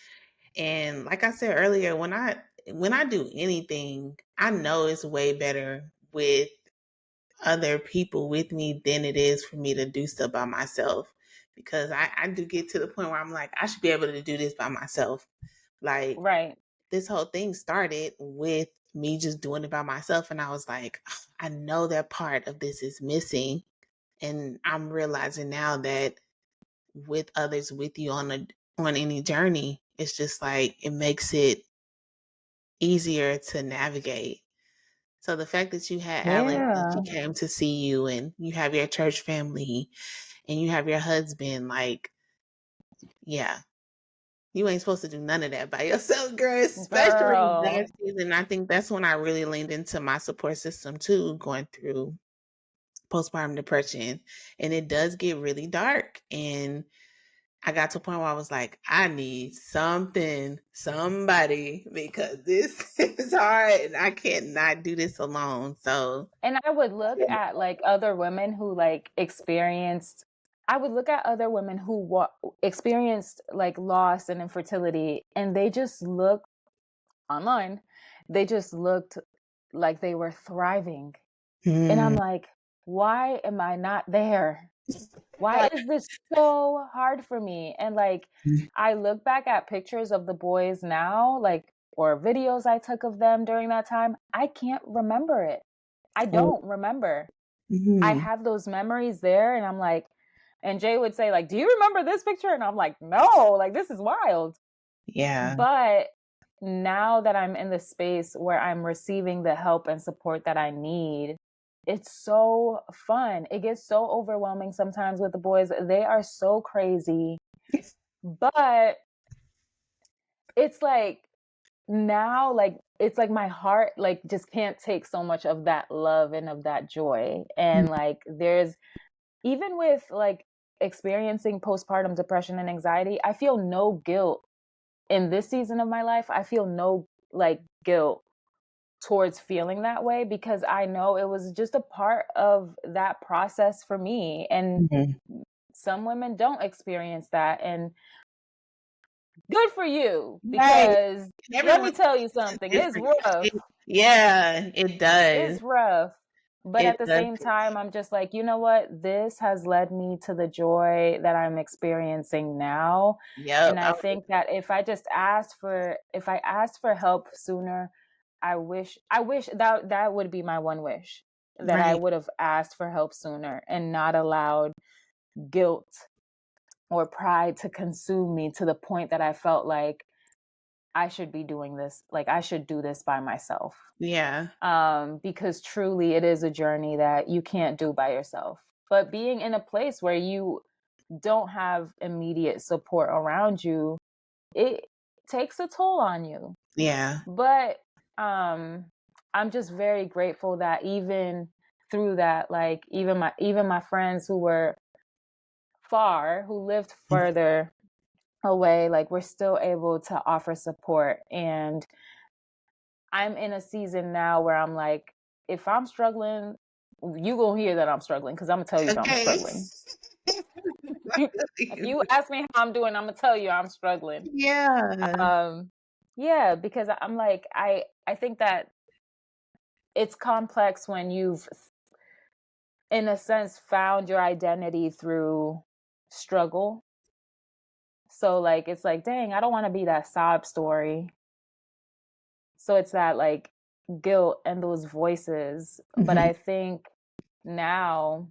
And like I said earlier, when I do anything, I know it's way better with other people with me than it is for me to do stuff by myself. Because I do get to the point where I'm like, I should be able to do this by myself. Like, right. this whole thing started with me just doing it by myself. And I was like, I know that part of this is missing. And I'm realizing now that with others with you on any journey, it's just like it makes it easier to navigate. So the fact that you had Alex and Yeah. she came to see you and you have your church family and you have your husband, like, yeah, you ain't supposed to do none of that by yourself, girl, especially Girl. that season. I think that's when I really leaned into my support system too, going through postpartum depression. And it does get really dark. And I got to a point where I was like, I need somebody, because this is hard and I can't not do this alone. So, And I would look at like other women who like experienced, I would look at other women who experienced like loss and infertility, and they just looked online, they just looked like they were thriving. And I'm mm, like, why am I not there? Why right. is this so hard for me? And like, I look back at pictures of the boys now, like, or videos I took of them during that time. I can't remember it. I Oh, don't remember. I mhm. have those memories there, and I'm like, and Jay would say, like, do you remember this picture? And I'm like, no, like, this is wild. Yeah. But now that I'm in the space where I'm receiving the help and support that I need, it's so fun. It gets so overwhelming sometimes with the boys. They are so crazy. But it's like now, like, it's like my heart, like, just can't take so much of that love and of that joy. And like, there's even with like experiencing postpartum depression and anxiety, I feel no guilt in this season of my life. I feel no like guilt towards feeling that way, because I know it was just a part of that process for me. And Mhm. some women don't experience that. And good for you, Right. because let Everyone me tell you something, is it's different. rough. Yeah, it does. It's rough. But It at the does. same time, I'm just like, you know what? This has led me to the joy that I'm experiencing now. Yep. And I think that if I asked for help sooner, I wish that would be my one wish, that I Right. would have asked for help sooner and not allowed guilt or pride to consume me to the point that I felt like I should be doing this, like I should do this by myself. Yeah. Because truly it is a journey that you can't do by yourself. But being in a place where you don't have immediate support around you, it takes a toll on you. Yeah. But I'm just very grateful that even through that, like even my friends who were far, who lived further away, like we're still able to offer support. And I'm in a season now where I'm like, if I'm struggling, you gonna hear that I'm struggling, because I'm gonna tell you that I'm Okay. struggling. If you ask me how I'm doing, I'm gonna tell you I'm struggling. Yeah. Um, yeah, because I'm like, I think that it's complex when you've, in a sense, found your identity through struggle. So like, it's like, dang, I don't want to be that sob story. So it's that like guilt and those voices. But Mhm. I think now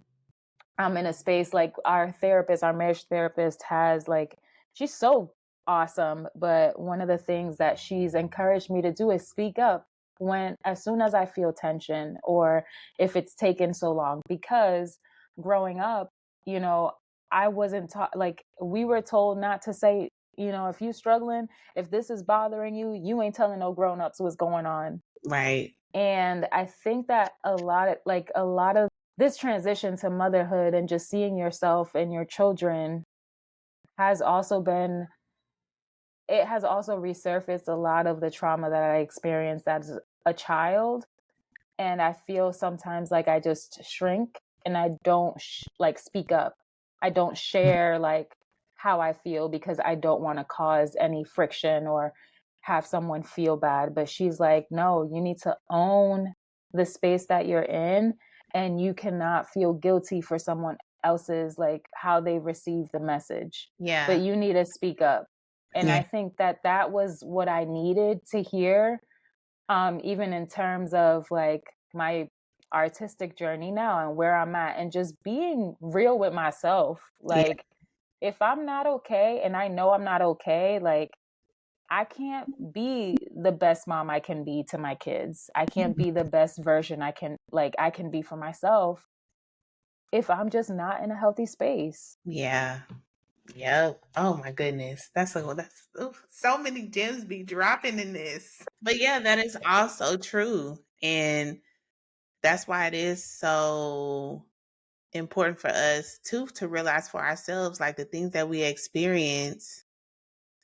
I'm in a space, like our therapist, our marriage therapist has like, she's so awesome. But one of the things that she's encouraged me to do is speak up when, as soon as I feel tension or if it's taken so long. Because growing up, you know, I wasn't taught, like, we were told not to say, if you struggling, if this is bothering you, you ain't telling no grown-ups what's going on. Right. And I think that a lot of this transition to motherhood and just seeing yourself and your children has also been, it has also resurfaced a lot of the trauma that I experienced as a child. And I feel sometimes like I just shrink and I don't like speak up. I don't share like how I feel, because I don't want to cause any friction or have someone feel bad. But she's like, no, you need to own the space that you're in, and you cannot feel guilty for someone else's, like how they receive the message, but Yeah. you need to speak up. And Yeah. I think that that was what I needed to hear, even in terms of like my artistic journey now and where I'm at, and just being real with myself. Yeah. Like, if I'm not okay and I know I'm not okay, like, I can't be the best mom I can be to my kids. I can't be the best version I can be for myself if I'm just not in a healthy space. Yeah. Yep. Oh my goodness. That's so many gems be dropping in this. But yeah, that is also true. And that's why it is so important for us too to realize for ourselves like the things that we experience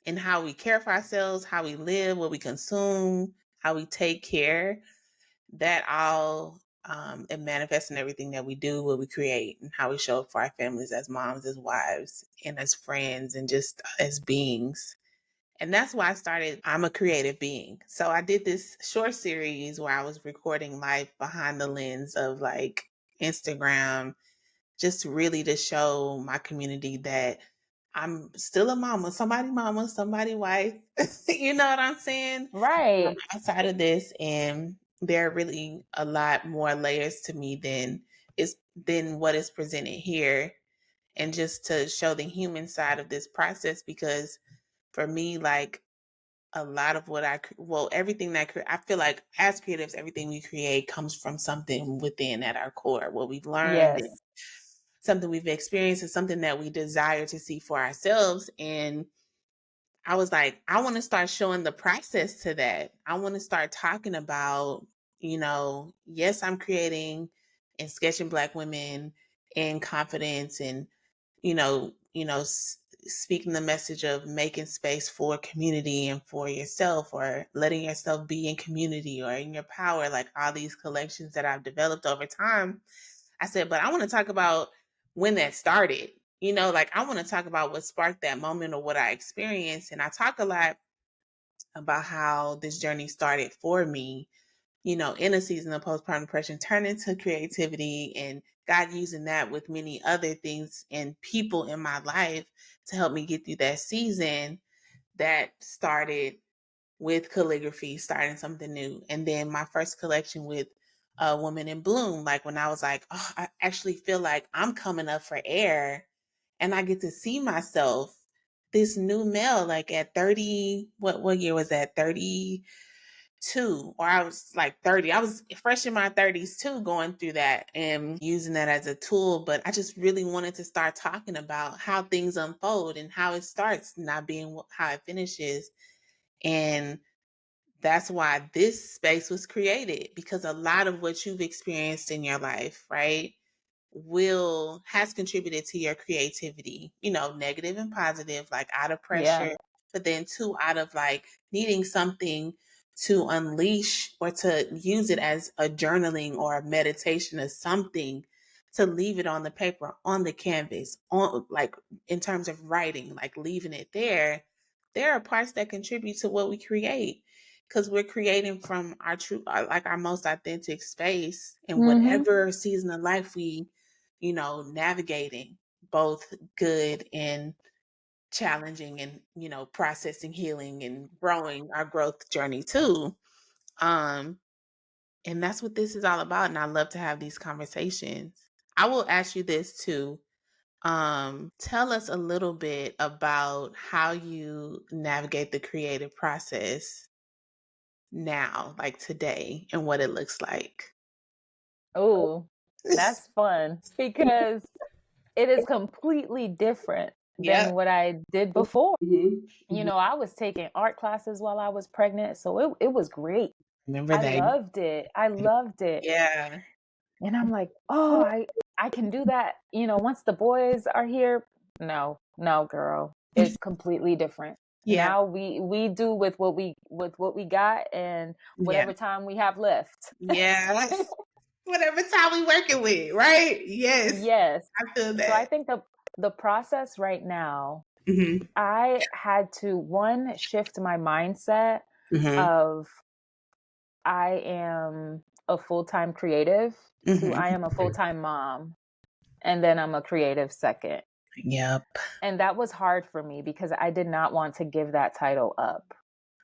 and how we care for ourselves, how we live, what we consume, how we take care, that all it manifests in everything that we do, what we create, and how we show up for our families as moms, as wives, and as friends, and just as beings. And that's why I started I'm a Creative Being. So I did this short series where I was recording life behind the lens of like Instagram, just really to show my community that I'm still a mama, somebody wife. You know what I'm saying? Right. Outside of this, and there are really a lot more layers to me than what is presented here, and just to show the human side of this process, because for me, like a lot of what everything that I feel like as creatives, everything we create comes from something within at our core, what we've learned and Yes. something we've experienced and something that we desire to see for ourselves. And I was like, I want to start showing the process to that. I want to start talking about, yes, I'm creating and sketching Black women in confidence, and, speaking the message of making space for community and for yourself, or letting yourself be in community or in your power, like all these collections that I've developed over time. I said, but I want to talk about when that started. Like I want to talk about what sparked that moment or what I experienced. And I talk a lot about how this journey started for me, in a season of postpartum depression, turn into creativity, and God using that with many other things and people in my life to help me get through that season. That started with calligraphy, starting something new. And then my first collection with a Woman in Bloom, like when I was like, oh, I actually feel like I'm coming up for air, and I get to see myself, this new male, like at 30, what year was that? 32, or I was like 30. I was fresh in my 30s too, going through that and using that as a tool. But I just really wanted to start talking about how things unfold and how it starts not being how it finishes. And that's why this space was created, because a lot of what you've experienced in your life, right, has contributed to your creativity, negative and positive, like out of Yeah. pressure, but then too out of like needing something to unleash or to use it as a journaling or a meditation or something, to leave it on the paper, on the canvas, on like in terms of writing, like leaving it there. There are parts that contribute to what we create, because we're creating from our true, like our most authentic space, and Mm-hmm. whatever season of life we, navigating, both good and challenging, and, processing, healing, and growing our growth journey too. Um, and that's what this is all about. And I love to have these conversations. I will ask you this too. Tell us a little bit about how you navigate the creative process now, like today, and what it looks like. Oh, that's fun because it is completely different than Yep. what I did before. Mhm. I was taking art classes while I was pregnant, so it was great. Remember I that? loved it. I loved it. Yeah. And I'm like, "Oh, I can do that, once the boys are here." No. No, girl. It's completely different. Yeah. Now we do with what we got and Yeah. whatever time we have left. Yeah. Whatever time we working with, right? Yes. Yes. I feel So I that. think the process right now, Mhm. I had to, one, shift my mindset Mhm. of I am a full-time creative to Mhm. I am a full-time mom, and then I'm a creative second. Yep. And that was hard for me because I did not want to give that title up.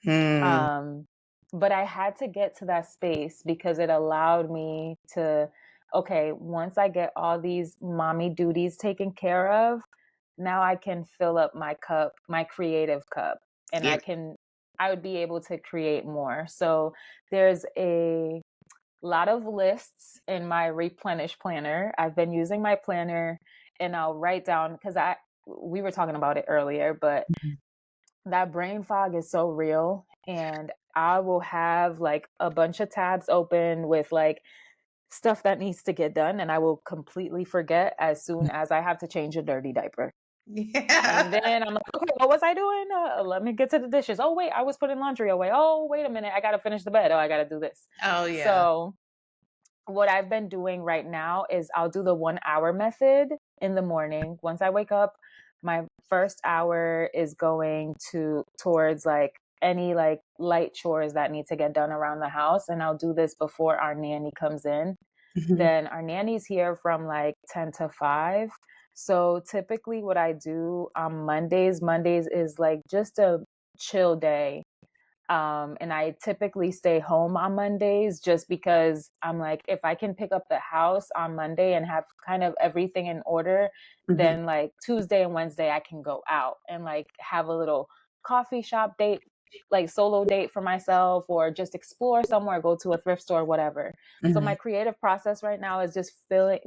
Mm. Um, But I had to get to that space because it allowed me to, okay, once I get all these mommy duties taken care of, now I can fill up my cup, my creative cup, and Yeah. I would be able to create more. So there's a lot of lists in my replenish planner. I've been using my planner and I'll write down because we were talking about it earlier, but that brain fog is so real. And I will have like a bunch of tabs open with like stuff that needs to get done, and I will completely forget as soon as I have to change a dirty diaper. Yeah. And then I'm like, okay, what was I doing? Let me get to the dishes. Oh, wait, I was putting laundry away. Oh, wait a minute. I got to finish the bed. Oh, I got to do this. Oh yeah. So what I've been doing right now is I'll do the 1 hour method in the morning. Once I wake up, my first hour is going towards like any like light chores that need to get done around the house. And I'll do this before our nanny comes in. Mhm. Then our nanny's here from like 10 to 5. So typically what I do on Mondays is like just a chill day, and I typically stay home on Mondays just because I'm like, if I can pick up the house on Monday and have kind of everything in order, Mhm. then like Tuesday and Wednesday, I can go out and like have a little coffee shop date, like solo date for myself, or just explore somewhere, go to a thrift store, whatever. So my Mhm. creative process right now is just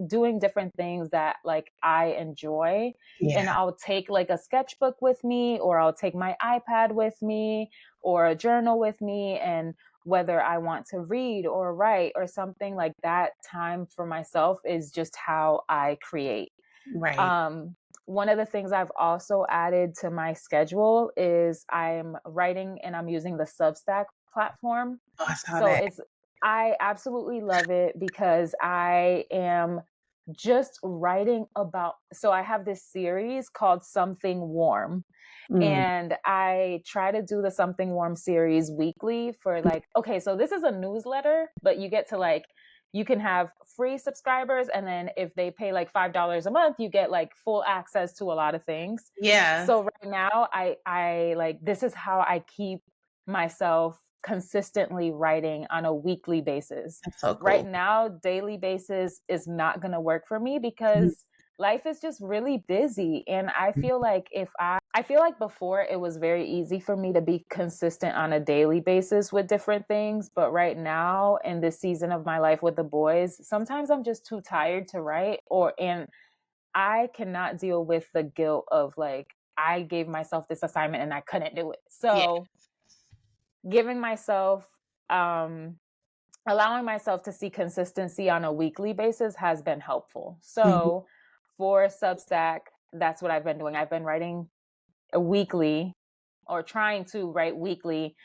doing different things that like I enjoy. And Yeah. I'll take like a sketchbook with me, or I'll take my iPad with me, or a journal with me, and whether I want to read or write or something like that, time for myself is just how I create. Right. um, One of the things I've also added to my schedule is I'm writing and I'm using the Substack platform. Oh, I saw So that. I absolutely love it because I am just writing about, so I have this series called Something Warm, Mm. and I try to do the Something Warm series weekly for like, okay, so this is a newsletter, but you get to like, you can have free subscribers. And then if they pay like $5 a month, you get like full access to a lot of things. Yeah. So right now, I like, this is how I keep myself consistently writing on a weekly basis. That's so Right cool. now, daily basis is not going to work for me Mhm. because life is just really busy. And I feel like I feel like before it was very easy for me to be consistent on a daily basis with different things. But right now, in this season of my life with the boys, sometimes I'm just too tired to write, and I cannot deal with the guilt of like, I gave myself this assignment and I couldn't do it. Yeah. So giving myself, um, allowing myself to see consistency on a weekly basis has been helpful. Mhm. So for Substack, that's what I've been doing. I've been writing a weekly, or trying to write weekly,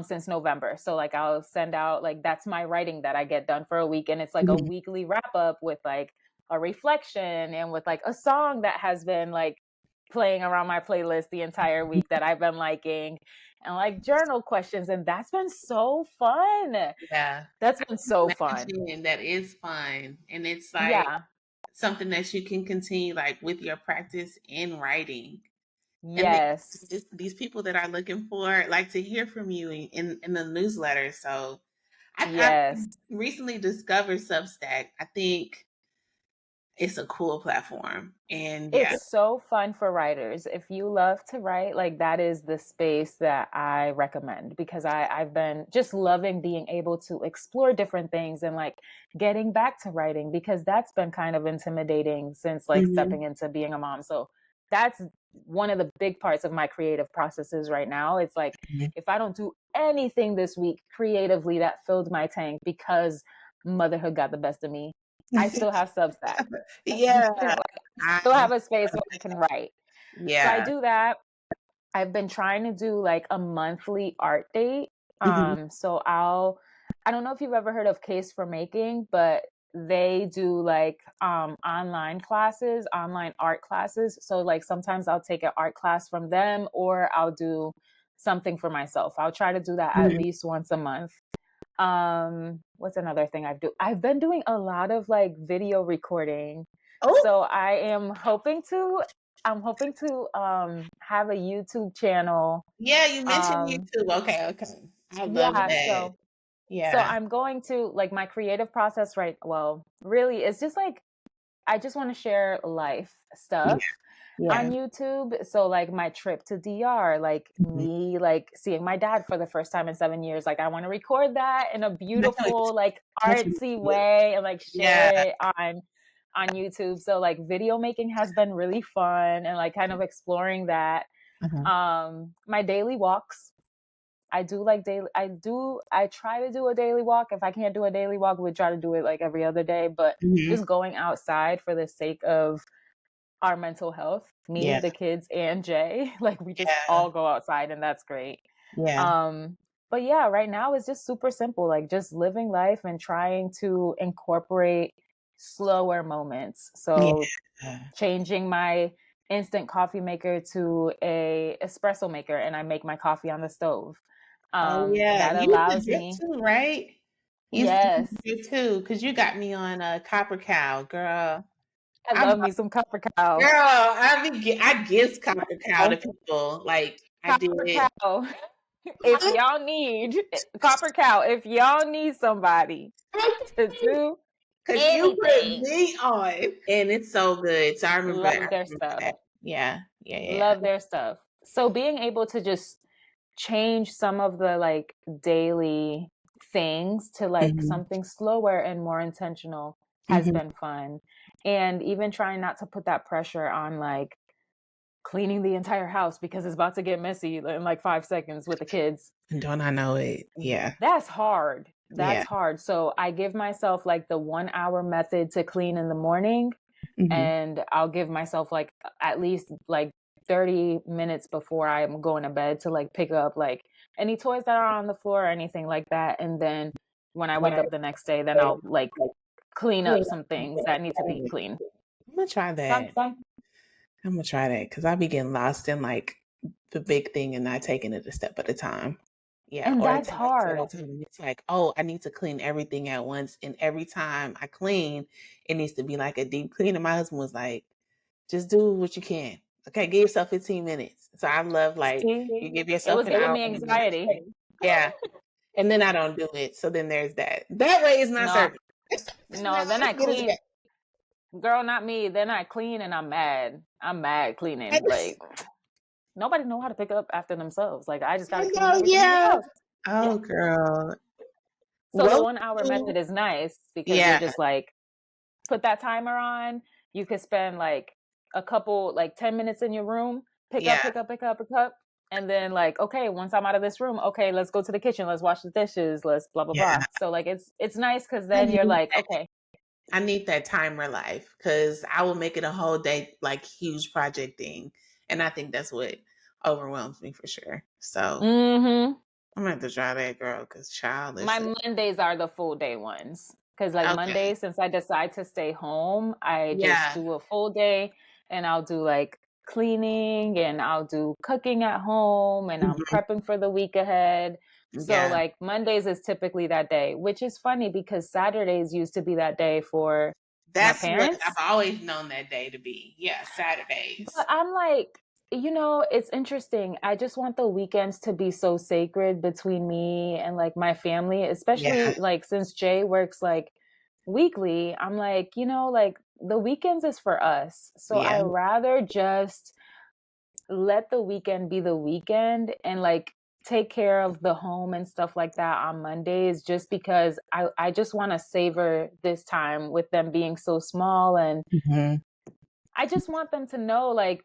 since November. So like I'll send out, like, that's my writing that I get done for a week, and it's like a Mhm. weekly wrap up with like a reflection and with like a song that has been like playing around my playlist the entire week that I've been liking, and like journal questions, and that's been so fun. Yeah. That's I been can so fun. imagine that is fun. And it's like Yeah. something that you can continue like with your practice in writing. And Yes. these people that are looking for like to hear from you in the newsletter. So I've Yes. recently discovered Substack. I think it's a cool platform. And yeah. It's so fun for writers. If you love to write, like, that is the space that I recommend, because I've been just loving being able to explore different things and like getting back to writing, because that's been kind of intimidating since like stepping Mhm. into being a mom. So that's one of the big parts of my creative processes right now. It's like, Mhm. if I don't do anything this week creatively that filled my tank because motherhood got the best of me, I still have Substack. Yeah. Like, I still have a space where I can write. So I yeah. do that. I've been trying to do like a monthly art date. Mhm. So I don't know if you've ever heard of Case for Making, but they do like online classes, online art classes. So like sometimes I'll take an art class from them, or I'll do something for myself. I'll try to do that at Mhm. least once a month. What's another thing I've been doing a lot of like video recording. Oh, So I'm hoping to have a YouTube channel. yeah, you mentioned um YouTube. Okay, okay. I love Yeah, that. so Yeah. I'm going to like my creative process really it's just like I just want to share life Yeah. stuff on Yeah. YouTube. So like my trip to DR, like Mhm. me like seeing my dad for the first time in 7 years. Like I want to record that in a I know beautiful, like that's what artsy you do. way and like Yeah. share it on YouTube. So like video making has been really fun and like kind of exploring that. Uh-huh. My daily walks. I try to do a daily walk. If I can't do a daily walk, we try to do it like every other day, but Mhm. just going outside for the sake of our mental health, me, Yeah. the kids, and Jay. Like we just Yeah. all go outside and that's great. Yeah. Um, but yeah, right now it's just super simple, like just living life and trying to incorporate slower moments. So Yeah. changing my instant coffee maker to a espresso maker and I make my coffee on the stove. Oh yeah. That You used to allows drip me, too, right? You used to yes, drip too, because you got me on a Copper Cow, girl. I I'm love me some copper cow. girl, I give Copper Cow to people. Like I Copper did. cow. If y'all need copper cow, if y'all need somebody to do Cause you put anything, me on, and it's so good. So I love their remember stuff. that. Yeah, yeah, yeah. Love their stuff. So being able to just change some of the like daily things to like Mhm, something slower and more intentional has mhm. been fun. And even trying not to put that pressure on like cleaning the entire house because it's about to get messy in like 5 seconds with the kids. Don't I know it? Yeah, That's hard. yeah. That's hard. So I give myself like the 1 hour method to clean in the morning, Mhm. and I'll give myself like at least like 30 minutes before I'm going to bed to like pick up like any toys that are on the floor or anything like that. And then when I wake up the next day, then I'll like clean up some things that need to be clean. I'm gonna try Some, that. some, I'm gonna try that because I be getting lost in like the big thing and not taking it a step at a time. Yeah, and or a that's task at a hard. time. It's like, oh, I need to clean everything at once, and every time I clean, it needs to be like a deep clean. And my husband was like, just do what you can. Okay, give yourself 15 minutes. So I love like See, you give it yourself was an giving hour. me anxiety. Yeah, and then I don't do it. So then there's that. That way it's not No, serving. no, then I clean. Girl, not me. Then I clean and I'm mad. I'm mad cleaning. Like nobody know how to pick up after themselves. Like I just I gotta clean know, everything in this yeah. house. Yeah. Oh, girl. So the What 1 hour would method you is nice because you're yeah, just like put that timer on. You could spend like a couple like 10 minutes in your room, pick up, yeah, pick up, pick up, pick up. And then like, okay, once I'm out of this room, okay, let's go to the kitchen, let's wash the dishes, let's blah blah yeah. blah. So like it's nice because I then you're need like, okay, I need that timer life because I will make it a whole day, like huge project thing. And I think that's what overwhelms me for sure. So mm-hmm. I'm gonna have to try that, girl, because child, My listen. Mondays are the full day ones. Because, like, Okay. Mondays, since I decide to stay home, I just Yeah. do a full day and I'll do like cleaning and I'll do cooking at home and I'm Mhm. prepping for the week ahead. So, Yeah. like, Mondays is typically that day, which is funny because Saturdays used to be that day for my That's what I've parents. always known that day to be. Yeah, But Saturdays. I'm like, it's interesting. I just want the weekends to be so sacred between me and like my family, Yeah. especially like since Jay works like weekly. I'm like, like the weekends is for us. So Yeah. I rather just let the weekend be the weekend and like take care of the home and stuff like that on Mondays just because I just want to savor this time with them being so small and Mhm. I just want them to know, like,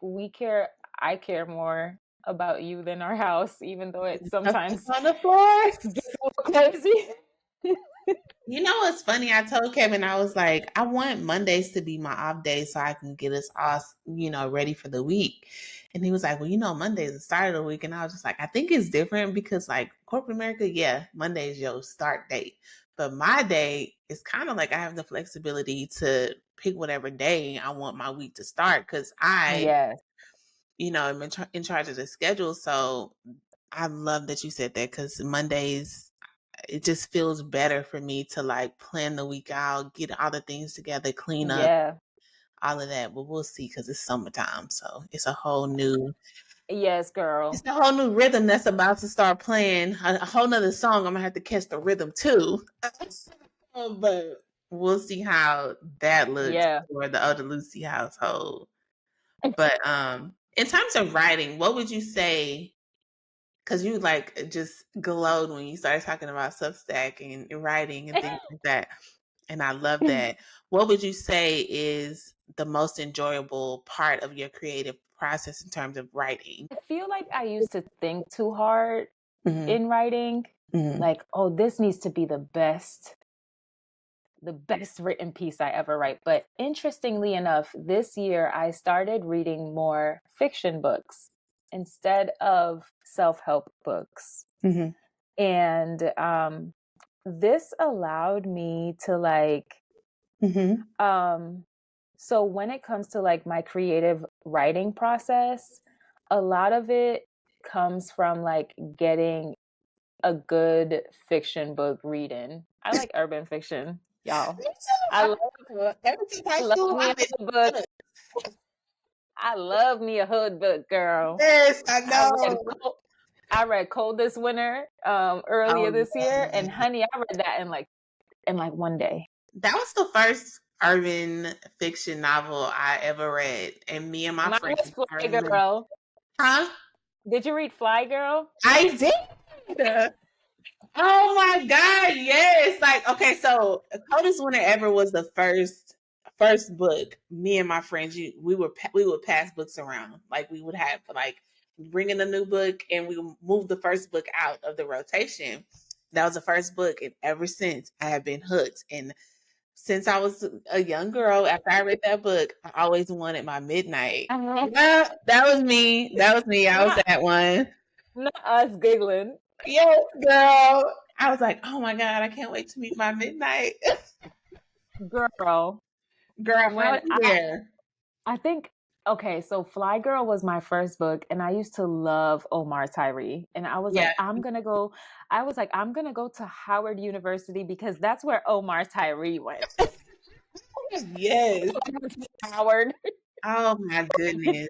I care more about you than our house, even though it sometimes On the floor. gets a little crazy. You know what's funny? I told Kevin, I was like, I want Mondays to be my off day so I can get us all, ready for the week. And he was like, well, Monday's the start of the week. And I was just like, I think it's different because, like, corporate America, yeah, Monday is your start date. But my day is kind of like I have the flexibility to pick whatever day I want my week to start because Yes, am in charge of the schedule. So I love that you said that because Mondays, it just feels better for me to like plan the week out, get all the things together, clean up, yeah. all of that. But we'll see because it's summertime. So it's a whole new. Yes, girl. It's a whole new rhythm that's about to start playing. A whole nother song. I'm gonna have to catch the rhythm too. But we'll see how that looks Yeah. for the other Lucy household. But in terms of writing, what would you say? Because you like just glowed when you started talking about Substack and writing and things like that. And I love that. What would you say is the most enjoyable part of your creative process in terms of writing? I feel like I used to think too hard Mm-hmm. in writing. Mm-hmm. Like, oh, this needs to be the best written piece I ever write. But interestingly enough, this year I started reading more fiction books instead of self-help books. Mm-hmm. And this allowed me to like Mm-hmm. so when it comes to like my creative writing process, a lot of it comes from like getting a good fiction book reading. I like urban fiction, y'all. Me too. I love, Ever since high love school, me a I've been hood book. good. I love me a hood book, girl. Yes, I I read know. Cold, I read Cold this winter Oh earlier this year, yeah. and honey, I read that in like one day. That was the first urban fiction novel I ever read. And me and my Mine friends, was I Fly remember. Girl. Huh? Did you read Fly Girl? I did. Oh my God, yes. Like, okay, so Coldest Winter Ever was the first book. Me and my friends, we would pass books around. Like we would have like bring in a new book and we would move the first book out of the rotation. That was the first book, and ever since I have been hooked. And since I was a young girl, after I read that book, I always wanted my midnight. Yeah, that was me. That was me. I was Not that one. not us giggling. Yes, girl. I was like, oh my God, I can't wait to meet my midnight. Girl, Girl, how when are you there? I think okay, so Fly Girl was my first book and I used to love Omar Tyree. And Yeah. I was like, I'm gonna go to Howard University because that's where Omar Tyree went. Yes. Howard. Oh my goodness.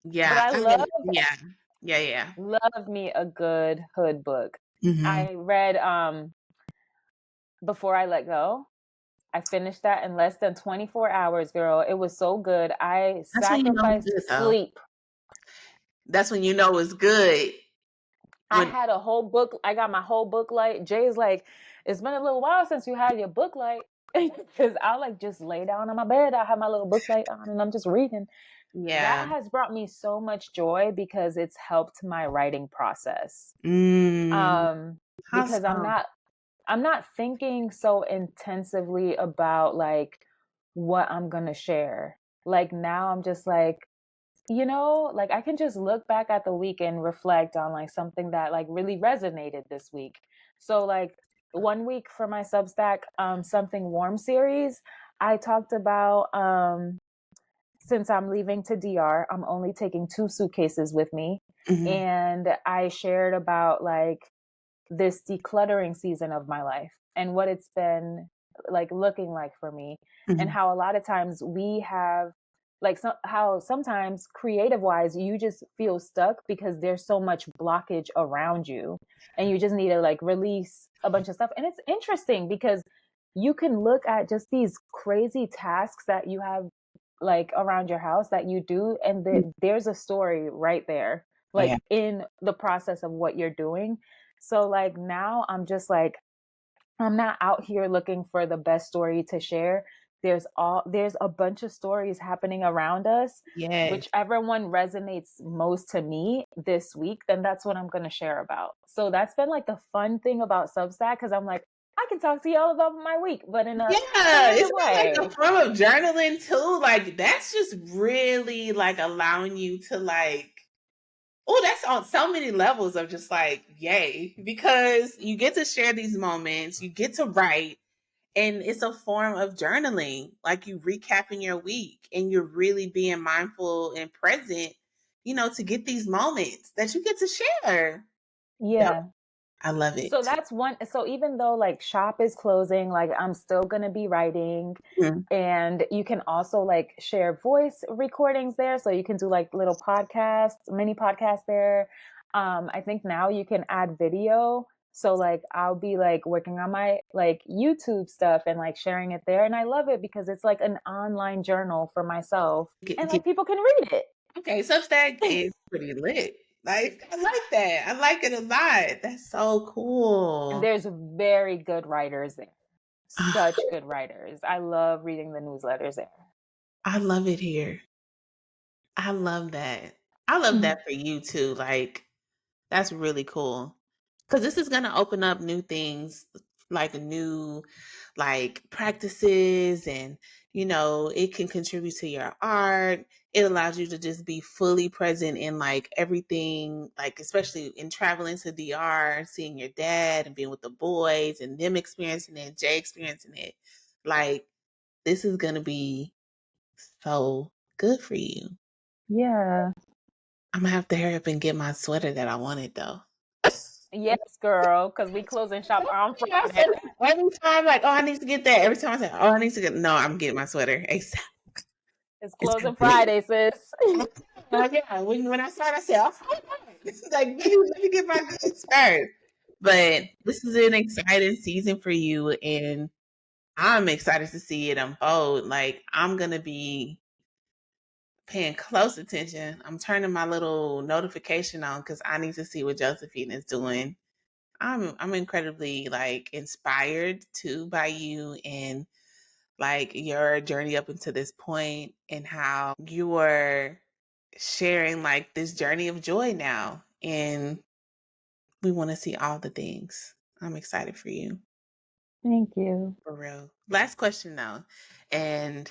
But Yeah. I I love mean, yeah. Yeah, yeah. love me a good hood book. Mm-hmm. I read Before I Let Go. I finished that in less than 24 hours, girl. It was so good. I That's when you know it's sacrificed good though. sleep. That's when you know it's good. I When had a whole book. I got my whole book light. Jay's like, it's been a little while since you had your book light. Because I'll like just lay down on my bed. I have my little book light on and I'm just reading. That yeah. has brought me so much joy because it's helped my writing process. Mm. How Because so? I'm not thinking so intensively about like what I'm gonna share. Like now I'm just like, like I can just look back at the week and reflect on like something that like really resonated this week. So like one week for my Substack Something Warm series, I talked about since I'm leaving to DR, I'm only taking 2 suitcases with me. Mm-hmm. And I shared about like this decluttering season of my life and what it's been like looking like for me, and Mm-hmm. how a lot of times we have like how sometimes creative wise you just feel stuck because there's so much blockage around you and you just need to like release a bunch of stuff. And it's interesting because you can look at just these crazy tasks that you have like around your house that you do, and there's a story right there Yeah. like in the process of what you're doing. So like now I'm just like, I'm not out here looking for the best story to share. There's a bunch of stories happening around us. Yes. Whichever one resonates most to me this week, then that's what I'm going to share about. So that's been like the fun thing about Substack, because I'm like, I can talk to y'all about my week, but in a Yeah, creative isn't that like way. a form of journaling too? Like that's just really like allowing you to like, oh, that's on so many levels of just like, yay, because you get to share these moments, you get to write, and it's a form of journaling. Like you recapping your week and you're really being mindful and present, to get these moments that you get to share. That, Yeah. I love So it. that's one. So even though like shop is closing, like I'm still going to be writing. Mhm. And you can also like share voice recordings there. So you can do like little podcasts, mini podcasts there. I think now you can add video. So like I'll be like working on my like YouTube stuff and like sharing it there. And I love it because it's like an online journal for myself and like people can read it. Okay, Substack is pretty lit. Like, I like that. I like it a lot. That's so And cool. there's very good writers there. Ah, Such good writers. I love reading the newsletters there. I love it here. I love that. I love that for you too. Like, that's really cool. Because this is going to open up new things, like new like practices, and it can contribute to your art. It allows you to just be fully present in like everything, like especially in traveling to DR, seeing your dad and being with the boys and them experiencing it, Jay experiencing it. Like, this is going to be so good for you. Yeah. I'm gonna have to hurry up and get my sweater that I wanted though. Yes, girl, because we closing shop on I Friday. said every time, like, oh, I need to get that. Every time I say, oh, I need to get, no, I'm getting my sweater ASAP. It's It's closing happening. Friday, sis. Yeah, when I saw it, I said, oh, this is like, let me get my goods first. But this is an exciting season for you, and I'm excited to see it unfold. Like, I'm gonna be paying close attention. I'm turning my little notification on because I need to see what Josephine is doing. I'm incredibly like inspired too by you and like your journey up until this point, and how you are sharing like this journey of joy now, and we want to see all the things. I'm excited for you, Thank you. for real. Last question though, and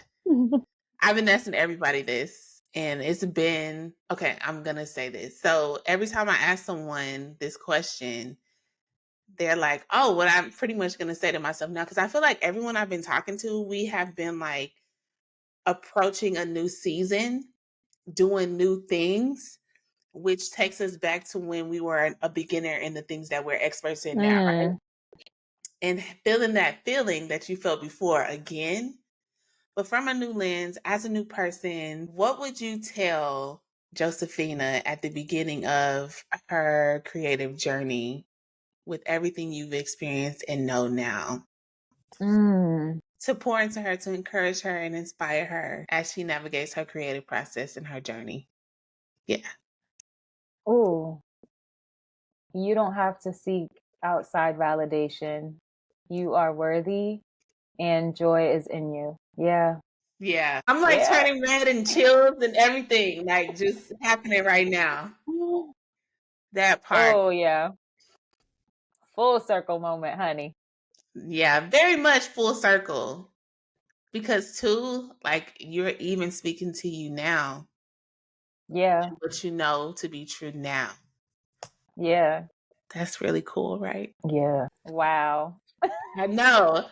I've been asking everybody this, and it's been okay. I'm gonna say this. So every time I ask someone this question, they're like, oh, what I'm pretty much going to say to myself now, because I feel like everyone I've been talking to, we have been like approaching a new season, doing new things, which takes us back to when we were a beginner in the things that we're experts in now, right? Mm. And feeling that feeling that you felt before again, but from a new lens, as a new person, what would you tell Josefina at the beginning of her creative journey with everything you've experienced and know now, Mm. to pour into her, to encourage her and inspire her as she navigates her creative process and her journey? Yeah. Oh, you don't have to seek outside validation. You are worthy and joy is in you. Yeah. Yeah. I'm like Yeah. turning red and chills and everything, like just happening right now. That part. Oh, yeah. Full circle moment, honey. Yeah. Very much full circle. Because too, like you're even speaking to you now, Yeah. and what you know to be true now. Yeah. That's really cool, right? Yeah. Wow. I know.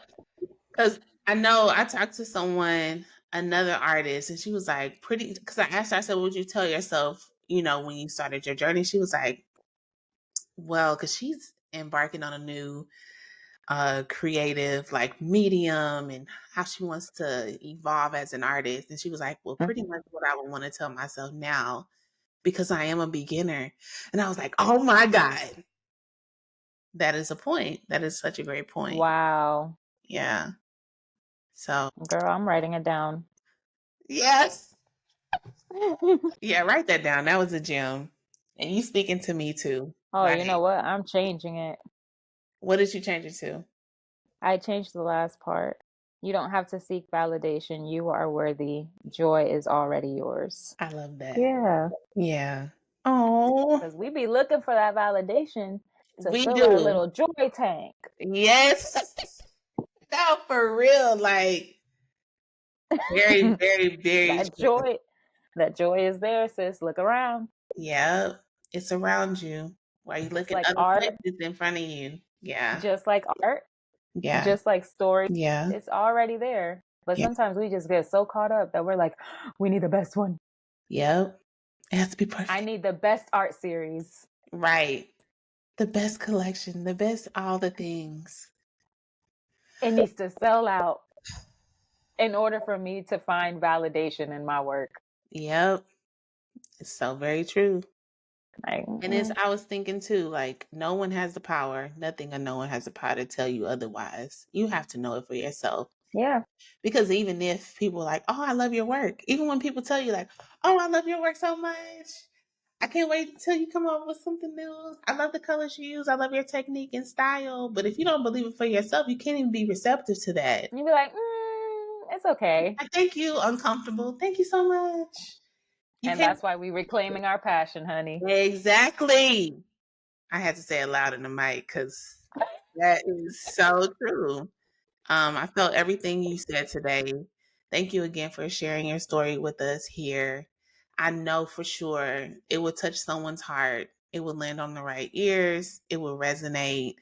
Because I know I talked to someone, another artist, and she was like, pretty, because I asked her, I said, what would you tell yourself, when you started your journey? She was like, well, because she's embarking on a new creative like medium and how she wants to evolve as an artist. And she was like, well, pretty much what I would want to tell myself now, because I am a beginner. And I was like, oh my God, that is a point. That is such a great point. Wow. Yeah. So, Girl, I'm writing it down. yes. Yeah, write that down. That was a gem. And you speaking to me too. Oh, you know Like, what? I'm changing it. what did you change it to? I changed the last part. You don't have to seek validation. You are worthy. Joy is already yours. I love that. Yeah. Yeah. Oh, Because we be looking for that validation to we fill our do. little joy tank. Yes. No, for real. Like, very, very, very that true. joy, that joy is there, sis. Look around. Yeah. It's around you while you look Just at like other art, places in front of you. Yeah. just like art, Yeah. just like story. Yeah. It's already there. But Yeah. sometimes we just get so caught up that we're like, we need the best one. Yep. It has to be I perfect. need the best art series. Right. The best collection, the best all the things. It needs to sell out in order for me to find validation in my work. Yep. It's so very true. Like, And I was thinking too, like, no one has the power, nothing or no one has the power to tell you otherwise. You have to know it for yourself. yeah. Because even if people are like, oh, I love your work, even when people tell you, like, oh, I love your work so much, I can't wait until you come up with something new. I love the colors you use. I love your technique and style. But if you don't believe it for yourself, you can't even be receptive to that. You'd be like, it's okay. I thank you, uncomfortable. Thank you so much. You And can't. that's why we reclaiming our passion, honey. Exactly. I had to say it loud in the mic because that is so true. I felt everything you said today. Thank you again for sharing your story with us here. I know for sure it will touch someone's heart. It will land on the right ears. It will resonate,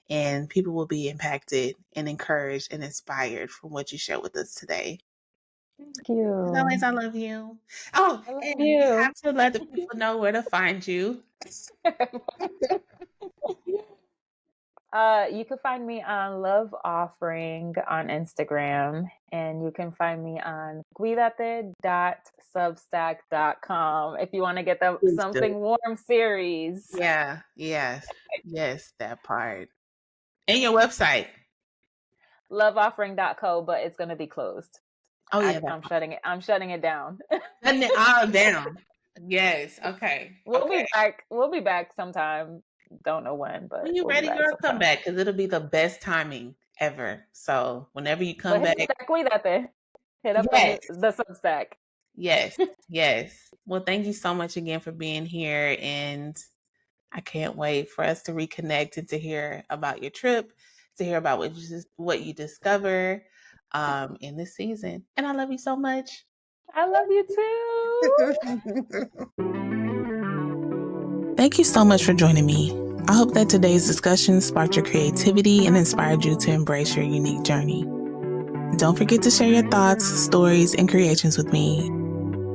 and people will be impacted and encouraged and inspired from what you shared with us today. Thank As you. always, I love you. Oh, I love and you you. have to let the people know where to find you. You can find me on Love Offering on Instagram, and you can find me on cuidate.substack.com if you want to get the Please do. Something Warm series. Yeah, yes, that part. And your website. Loveoffering.co, but it's going to be closed. Oh yeah, that I'm shutting it. I'm shutting it down. Shutting it all down. Yes. Okay. We'll Okay. be back. We'll be back sometime. Don't know when, but When you're we'll be ready, back girl, come sometime. back because it'll be the best timing ever. So whenever you come But hit back, up that Cuídate. Hit up yes, the Substack. yes, yes. Well, thank you so much again for being here, and I can't wait for us to reconnect and to hear about your trip, to hear about what you discover in this season. And I love you so much. I love you too. Thank you so much for joining me. I hope that today's discussion sparked your creativity and inspired you to embrace your unique journey. Don't forget to share your thoughts, stories, and creations with me.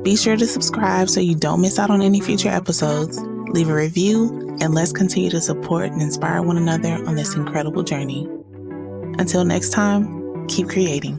Be sure to subscribe so you don't miss out on any future episodes. Leave a review, and let's continue to support and inspire one another on this incredible journey. Until next time, keep creating.